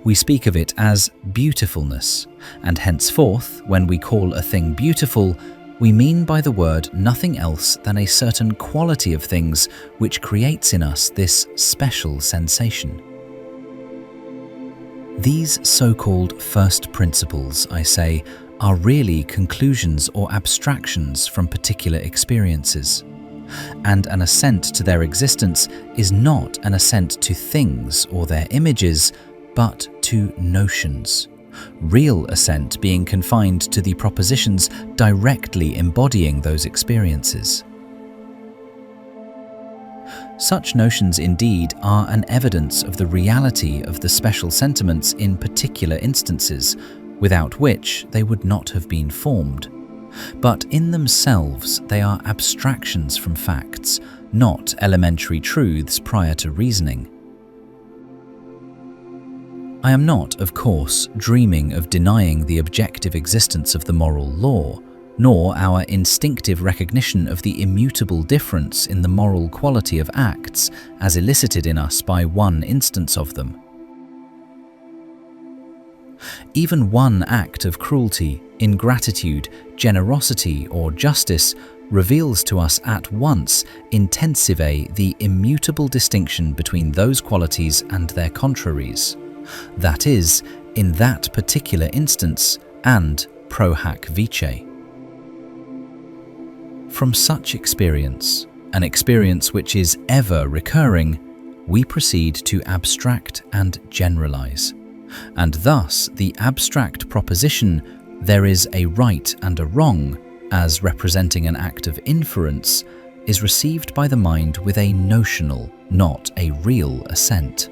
We speak of it as beautifulness, and henceforth, when we call a thing beautiful, we mean by the word nothing else than a certain quality of things which creates in us this special sensation. These so-called first principles, I say, are really conclusions or abstractions from particular experiences. And an assent to their existence is not an assent to things or their images, but to notions. Real assent being confined to the propositions directly embodying those experiences. Such notions indeed are an evidence of the reality of the special sentiments in particular instances, without which they would not have been formed. But in themselves they are abstractions from facts, not elementary truths prior to reasoning. I am not, of course, dreaming of denying the objective existence of the moral law, nor our instinctive recognition of the immutable difference in the moral quality of acts as elicited in us by one instance of them. Even one act of cruelty, ingratitude, generosity, or justice reveals to us at once intensive the immutable distinction between those qualities and their contraries. That is, in that particular instance, and pro hac vice. From such experience, an experience which is ever recurring, we proceed to abstract and generalize. And thus the abstract proposition, there is a right and a wrong, as representing an act of inference, is received by the mind with a notional, not a real assent.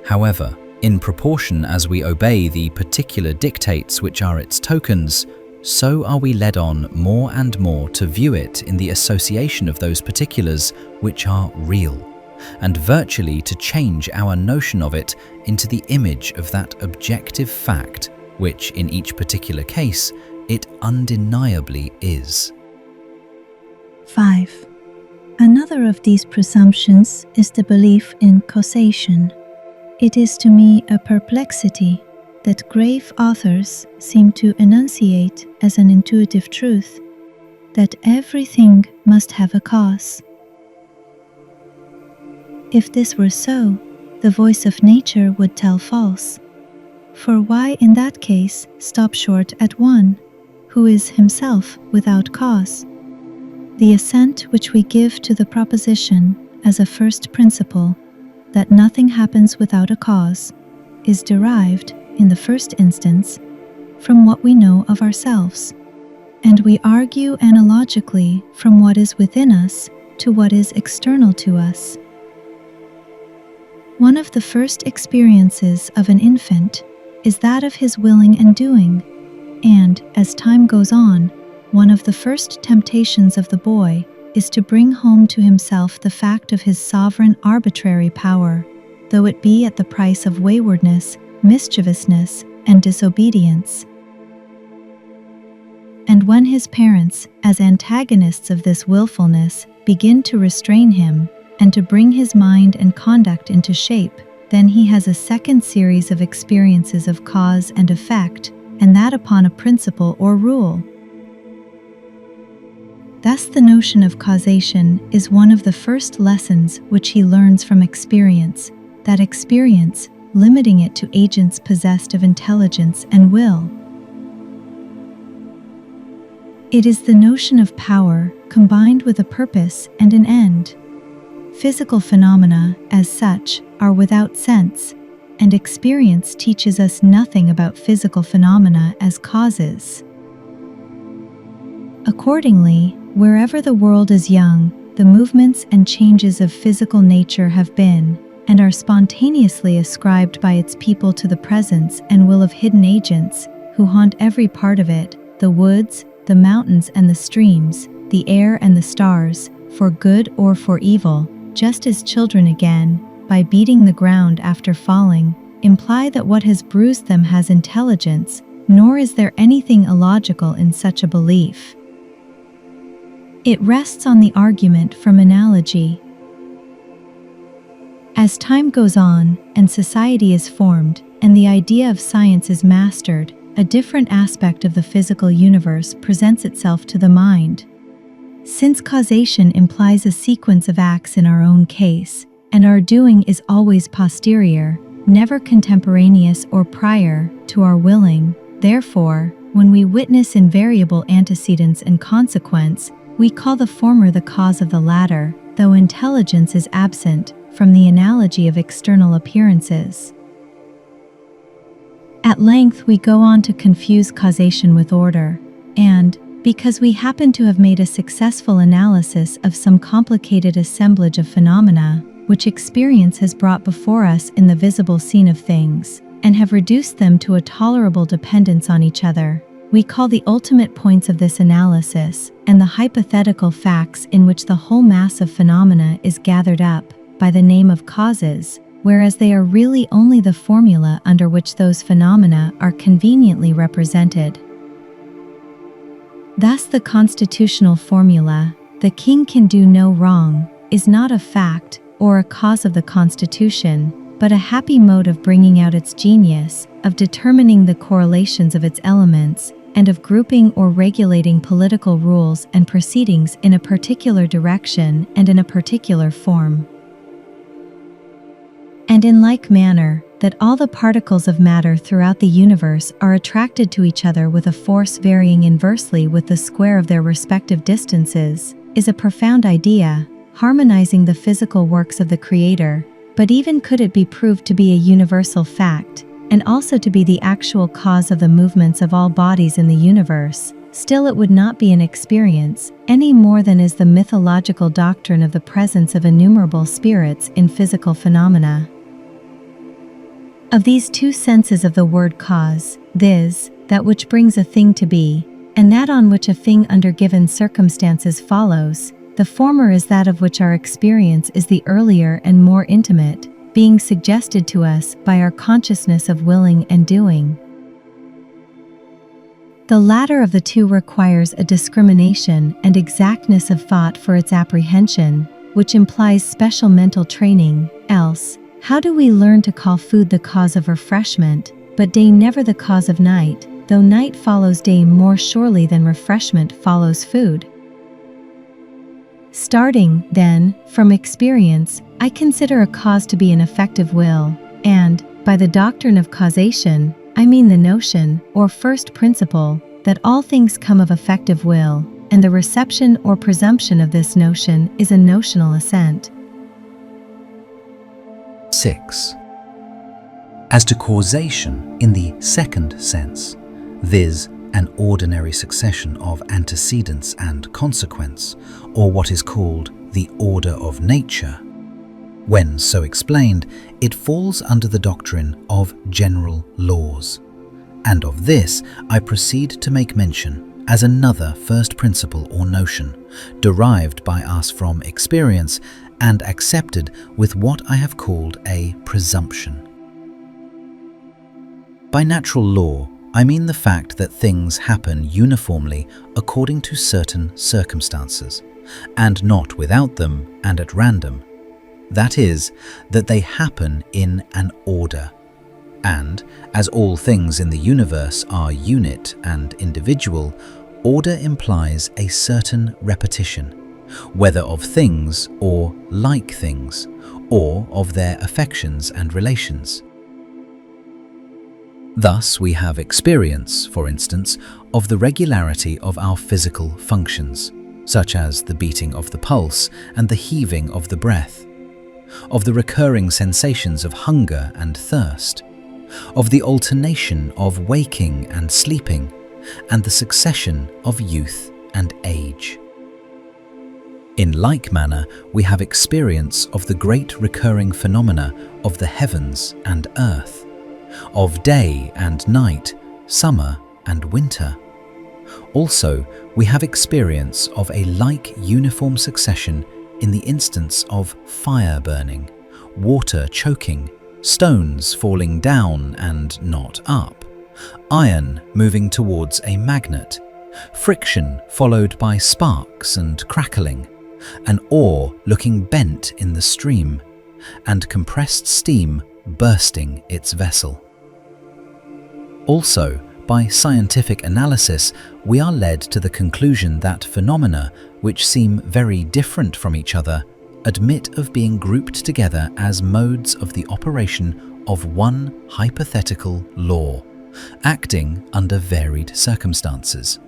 However, in proportion as we obey the particular dictates which are its tokens, so are we led on more and more to view it in the association of those particulars which are real, and virtually to change our notion of it into the image of that objective fact which, in each particular case, it undeniably is. 5. Another of these presumptions is the belief in causation. It is to me a perplexity that grave authors seem to enunciate as an intuitive truth, that everything must have a cause. If this were so, the voice of nature would tell false. For why in that case stop short at one, who is himself without cause? The assent which we give to the proposition as a first principle, that nothing happens without a cause, is derived, in the first instance, from what we know of ourselves, and we argue analogically from what is within us to what is external to us. One of the first experiences of an infant is that of his willing and doing, and, as time goes on, one of the first temptations of the boy is to bring home to himself the fact of his sovereign arbitrary power, though it be at the price of waywardness, mischievousness, and disobedience. And when his parents, as antagonists of this willfulness, begin to restrain him, and to bring his mind and conduct into shape, then he has a second series of experiences of cause and effect, and that upon a principle or rule. Thus the notion of causation is one of the first lessons which he learns from experience, that experience limiting it to agents possessed of intelligence and will. It is the notion of power combined with a purpose and an end. Physical phenomena, as such, are without sense, and experience teaches us nothing about physical phenomena as causes. Accordingly, wherever the world is young, the movements and changes of physical nature have been, and are spontaneously ascribed by its people to the presence and will of hidden agents, who haunt every part of it, the woods, the mountains and the streams, the air and the stars, for good or for evil, just as children again, by beating the ground after falling, imply that what has bruised them has intelligence, nor is there anything illogical in such a belief. It rests on the argument from analogy. As time goes on and society is formed and the idea of science is mastered, a different aspect of the physical universe presents itself to the mind. Since causation implies a sequence of acts in our own case, and our doing is always posterior, never contemporaneous or prior, to our willing, therefore, when we witness invariable antecedents and consequence, we call the former the cause of the latter, though intelligence is absent from the analogy of external appearances. At length we go on to confuse causation with order, and, because we happen to have made a successful analysis of some complicated assemblage of phenomena, which experience has brought before us in the visible scene of things, and have reduced them to a tolerable dependence on each other, we call the ultimate points of this analysis, and the hypothetical facts in which the whole mass of phenomena is gathered up, by the name of causes, whereas they are really only the formula under which those phenomena are conveniently represented. Thus the constitutional formula, "the king can do no wrong," is not a fact or a cause of the Constitution, but a happy mode of bringing out its genius, of determining the correlations of its elements, and of grouping or regulating political rules and proceedings in a particular direction and in a particular form. And in like manner, that all the particles of matter throughout the universe are attracted to each other with a force varying inversely with the square of their respective distances, is a profound idea, harmonizing the physical works of the Creator, but even could it be proved to be a universal fact, and also to be the actual cause of the movements of all bodies in the universe, still it would not be an experience, any more than is the mythological doctrine of the presence of innumerable spirits in physical phenomena. Of these two senses of the word cause, viz., that which brings a thing to be, and that on which a thing under given circumstances follows, the former is that of which our experience is the earlier and more intimate, being suggested to us by our consciousness of willing and doing. The latter of the two requires a discrimination and exactness of thought for its apprehension, which implies special mental training, else, how do we learn to call food the cause of refreshment, but day never the cause of night, though night follows day more surely than refreshment follows food? Starting, then, from experience, I consider a cause to be an effective will, and, by the doctrine of causation, I mean the notion, or first principle, that all things come of effective will, and the reception or presumption of this notion is a notional assent. 6. As to causation in the second sense, viz., an ordinary succession of antecedents and consequence, or what is called the order of nature, when so explained, it falls under the doctrine of general laws, and of this I proceed to make mention as another first principle or notion, derived by us from experience and accepted with what I have called a presumption. By natural law, I mean the fact that things happen uniformly according to certain circumstances, and not without them and at random. That is, that they happen in an order. And, as all things in the universe are unit and individual, order implies a certain repetition, whether of things or like things, or of their affections and relations. Thus we have experience, for instance, of the regularity of our physical functions, such as the beating of the pulse and the heaving of the breath, of the recurring sensations of hunger and thirst, of the alternation of waking and sleeping, and the succession of youth and age. In like manner, we have experience of the great recurring phenomena of the heavens and earth, of day and night, summer and winter. Also, we have experience of a like uniform succession in the instance of fire burning, water choking, stones falling down and not up, iron moving towards a magnet, friction followed by sparks and crackling, an oar looking bent in the stream, and compressed steam bursting its vessel. Also, by scientific analysis, we are led to the conclusion that phenomena which seem very different from each other admit of being grouped together as modes of the operation of one hypothetical law, acting under varied circumstances.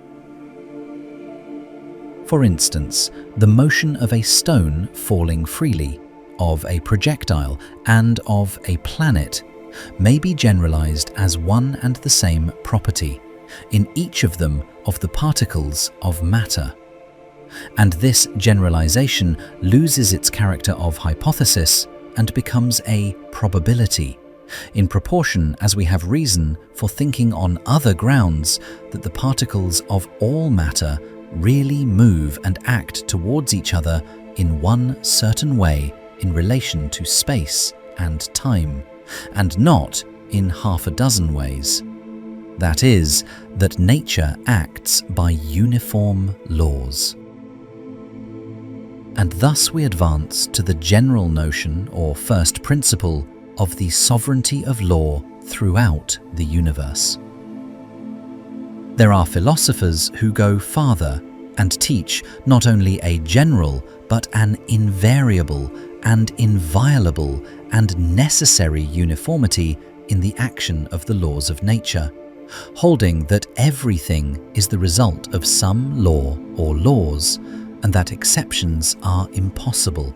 For instance, the motion of a stone falling freely, of a projectile, and of a planet may be generalized as one and the same property, in each of them of the particles of matter. And this generalization loses its character of hypothesis and becomes a probability, in proportion as we have reason for thinking on other grounds that the particles of all matter really move and act towards each other in one certain way in relation to space and time, and not in half a dozen ways. That is, that nature acts by uniform laws. And thus we advance to the general notion or first principle of the sovereignty of law throughout the universe. There are philosophers who go farther and teach not only a general but an invariable and inviolable and necessary uniformity in the action of the laws of nature, holding that everything is the result of some law or laws, and that exceptions are impossible.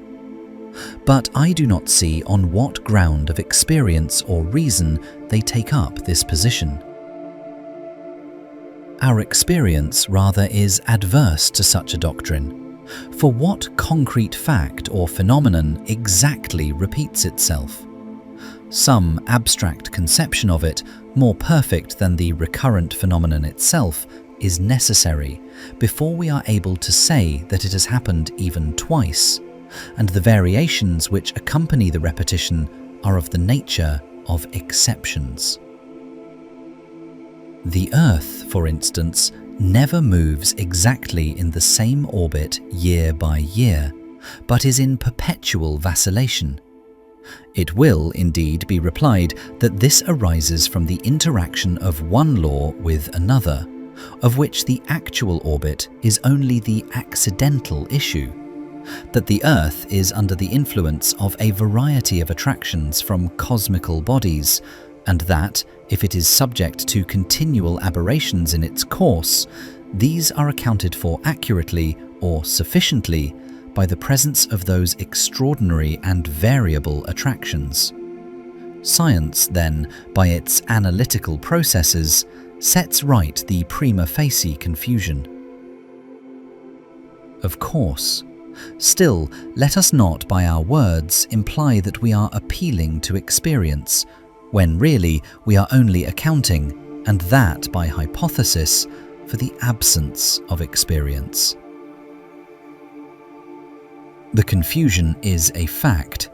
But I do not see on what ground of experience or reason they take up this position. Our experience rather is adverse to such a doctrine. For what concrete fact or phenomenon exactly repeats itself? Some abstract conception of it, more perfect than the recurrent phenomenon itself, is necessary before we are able to say that it has happened even twice, and the variations which accompany the repetition are of the nature of exceptions. The Earth, for instance, never moves exactly in the same orbit year by year, but is in perpetual vacillation. It will, indeed, be replied that this arises from the interaction of one law with another, of which the actual orbit is only the accidental issue, that the Earth is under the influence of a variety of attractions from cosmical bodies, and that, if it is subject to continual aberrations in its course, these are accounted for accurately or sufficiently by the presence of those extraordinary and variable attractions. Science, then, by its analytical processes, sets right the prima facie confusion. Of course, still, let us not by our words imply that we are appealing to experience, when really we are only accounting, and that by hypothesis, for the absence of experience. The confusion is a fact.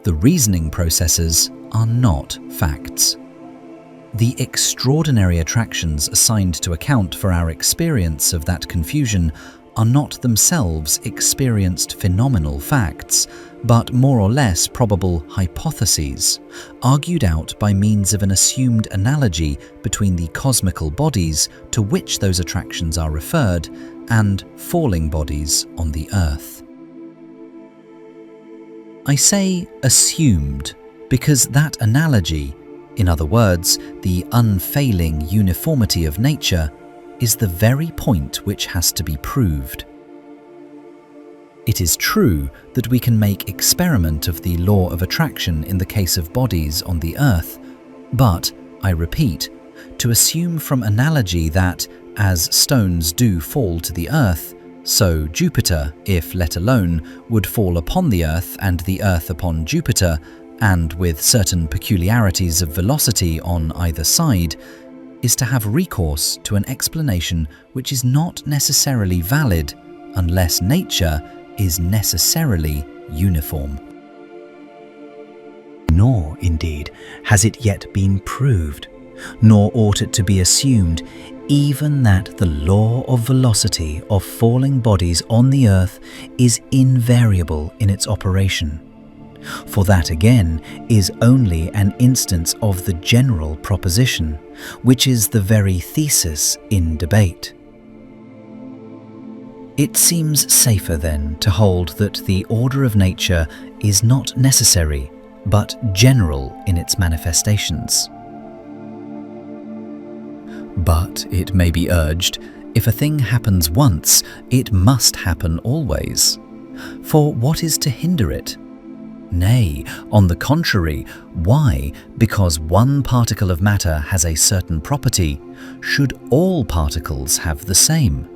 The reasoning processes are not facts. The extraordinary attractions assigned to account for our experience of that confusion are not themselves experienced phenomenal facts, but more or less probable hypotheses, argued out by means of an assumed analogy between the cosmical bodies to which those attractions are referred and falling bodies on the Earth. I say assumed because that analogy, in other words, the unfailing uniformity of nature, is the very point which has to be proved. It is true that we can make experiment of the law of attraction in the case of bodies on the Earth, but, I repeat, to assume from analogy that, as stones do fall to the Earth, so Jupiter, if let alone, would fall upon the Earth and the Earth upon Jupiter, and with certain peculiarities of velocity on either side, is to have recourse to an explanation which is not necessarily valid unless nature is necessarily uniform. Nor, indeed, has it yet been proved, nor ought it to be assumed, even that the law of velocity of falling bodies on the Earth is invariable in its operation. For that again is only an instance of the general proposition, which is the very thesis in debate. It seems safer then to hold that the order of nature is not necessary, but general in its manifestations. But it may be urged, if a thing happens once, it must happen always. For what is to hinder it? Nay, on the contrary, why, because one particle of matter has a certain property, should all particles have the same?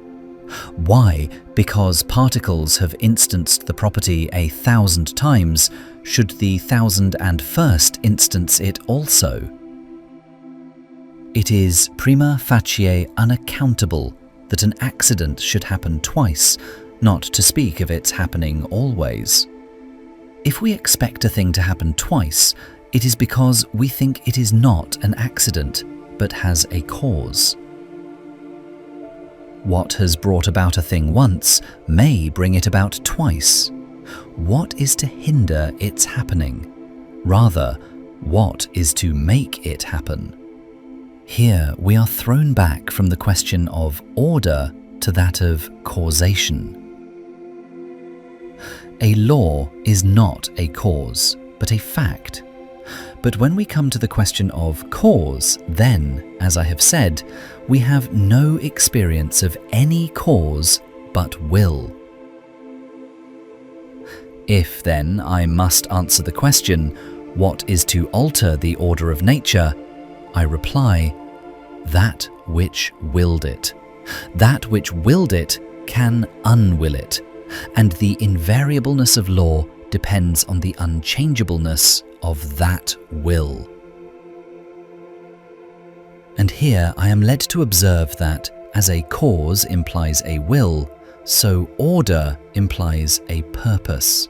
Why, because particles have instanced the property 1,000 times, should the 1,001st instance it also? It is prima facie unaccountable that an accident should happen twice, not to speak of its happening always. If we expect a thing to happen twice, it is because we think it is not an accident, but has a cause. What has brought about a thing once may bring it about twice. What is to hinder its happening? Rather, what is to make it happen? Here we are thrown back from the question of order to that of causation. A law is not a cause, but a fact. But when we come to the question of cause, then, as I have said, we have no experience of any cause but will. If, then, I must answer the question, what is to alter the order of nature? I reply, that which willed it. That which willed it can unwill it, and the invariableness of law depends on the unchangeableness of that will. And here I am led to observe that, as a cause implies a will, so order implies a purpose.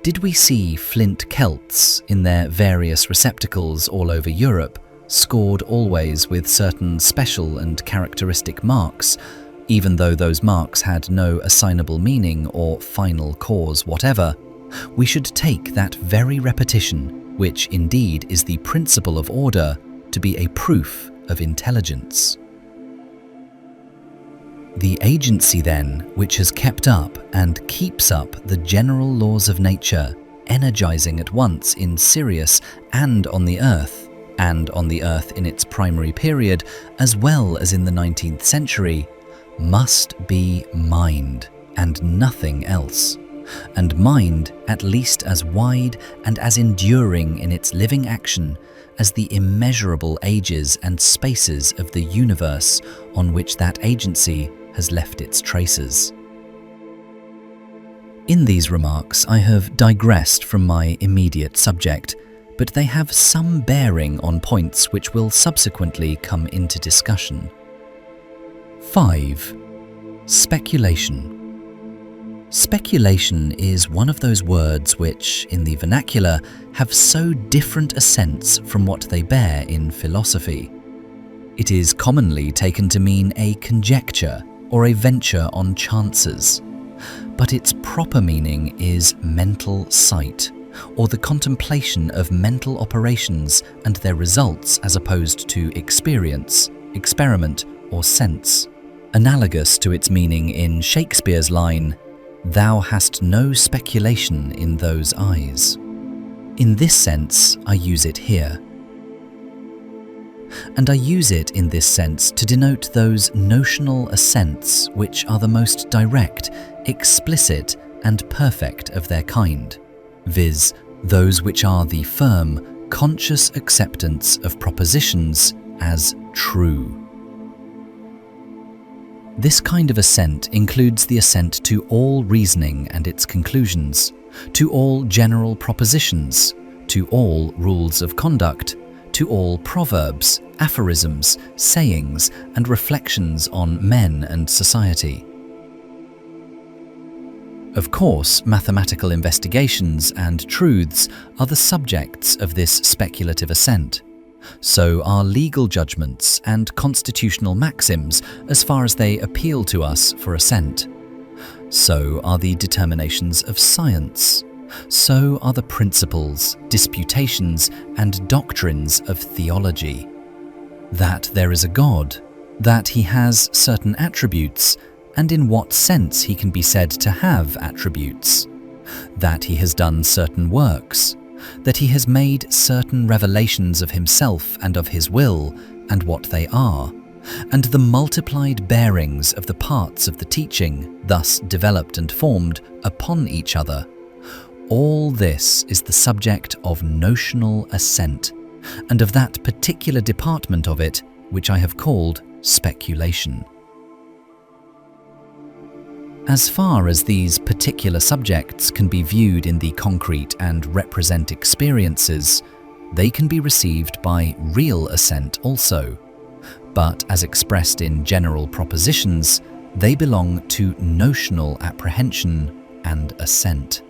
Did we see flint celts in their various receptacles all over Europe, scored always with certain special and characteristic marks, even though those marks had no assignable meaning or final cause whatever, we should take that very repetition, which indeed is the principle of order, to be a proof of intelligence. The agency, then, which has kept up and keeps up the general laws of nature, energizing at once in Sirius and on the Earth in its primary period, as well as in the 19th century, must be mind and nothing else, and mind at least as wide and as enduring in its living action as the immeasurable ages and spaces of the universe on which that agency has left its traces. In these remarks I have digressed from my immediate subject, but they have some bearing on points which will subsequently come into discussion. 5. Speculation. Speculation is one of those words which, in the vernacular, have so different a sense from what they bear in philosophy. It is commonly taken to mean a conjecture or a venture on chances, but its proper meaning is mental sight, or the contemplation of mental operations and their results as opposed to experience, experiment, or sense, analogous to its meaning in Shakespeare's line, "Thou hast no speculation in those eyes." In this sense, I use it here. And I use it in this sense to denote those notional assents which are the most direct, explicit, and perfect of their kind, viz., those which are the firm, conscious acceptance of propositions as true. This kind of assent includes the assent to all reasoning and its conclusions, to all general propositions, to all rules of conduct, to all proverbs, aphorisms, sayings, and reflections on men and society. Of course, mathematical investigations and truths are the subjects of this speculative assent. So are legal judgments and constitutional maxims as far as they appeal to us for assent. So are the determinations of science. So are the principles, disputations, and doctrines of theology. That there is a God, that he has certain attributes, and in what sense he can be said to have attributes, that he has done certain works, that he has made certain revelations of himself and of his will, and what they are, and the multiplied bearings of the parts of the teaching, thus developed and formed upon each other. All this is the subject of notional assent, and of that particular department of it which I have called speculation. As far as these particular subjects can be viewed in the concrete and represent experiences, they can be received by real assent also. But as expressed in general propositions, they belong to notional apprehension and assent.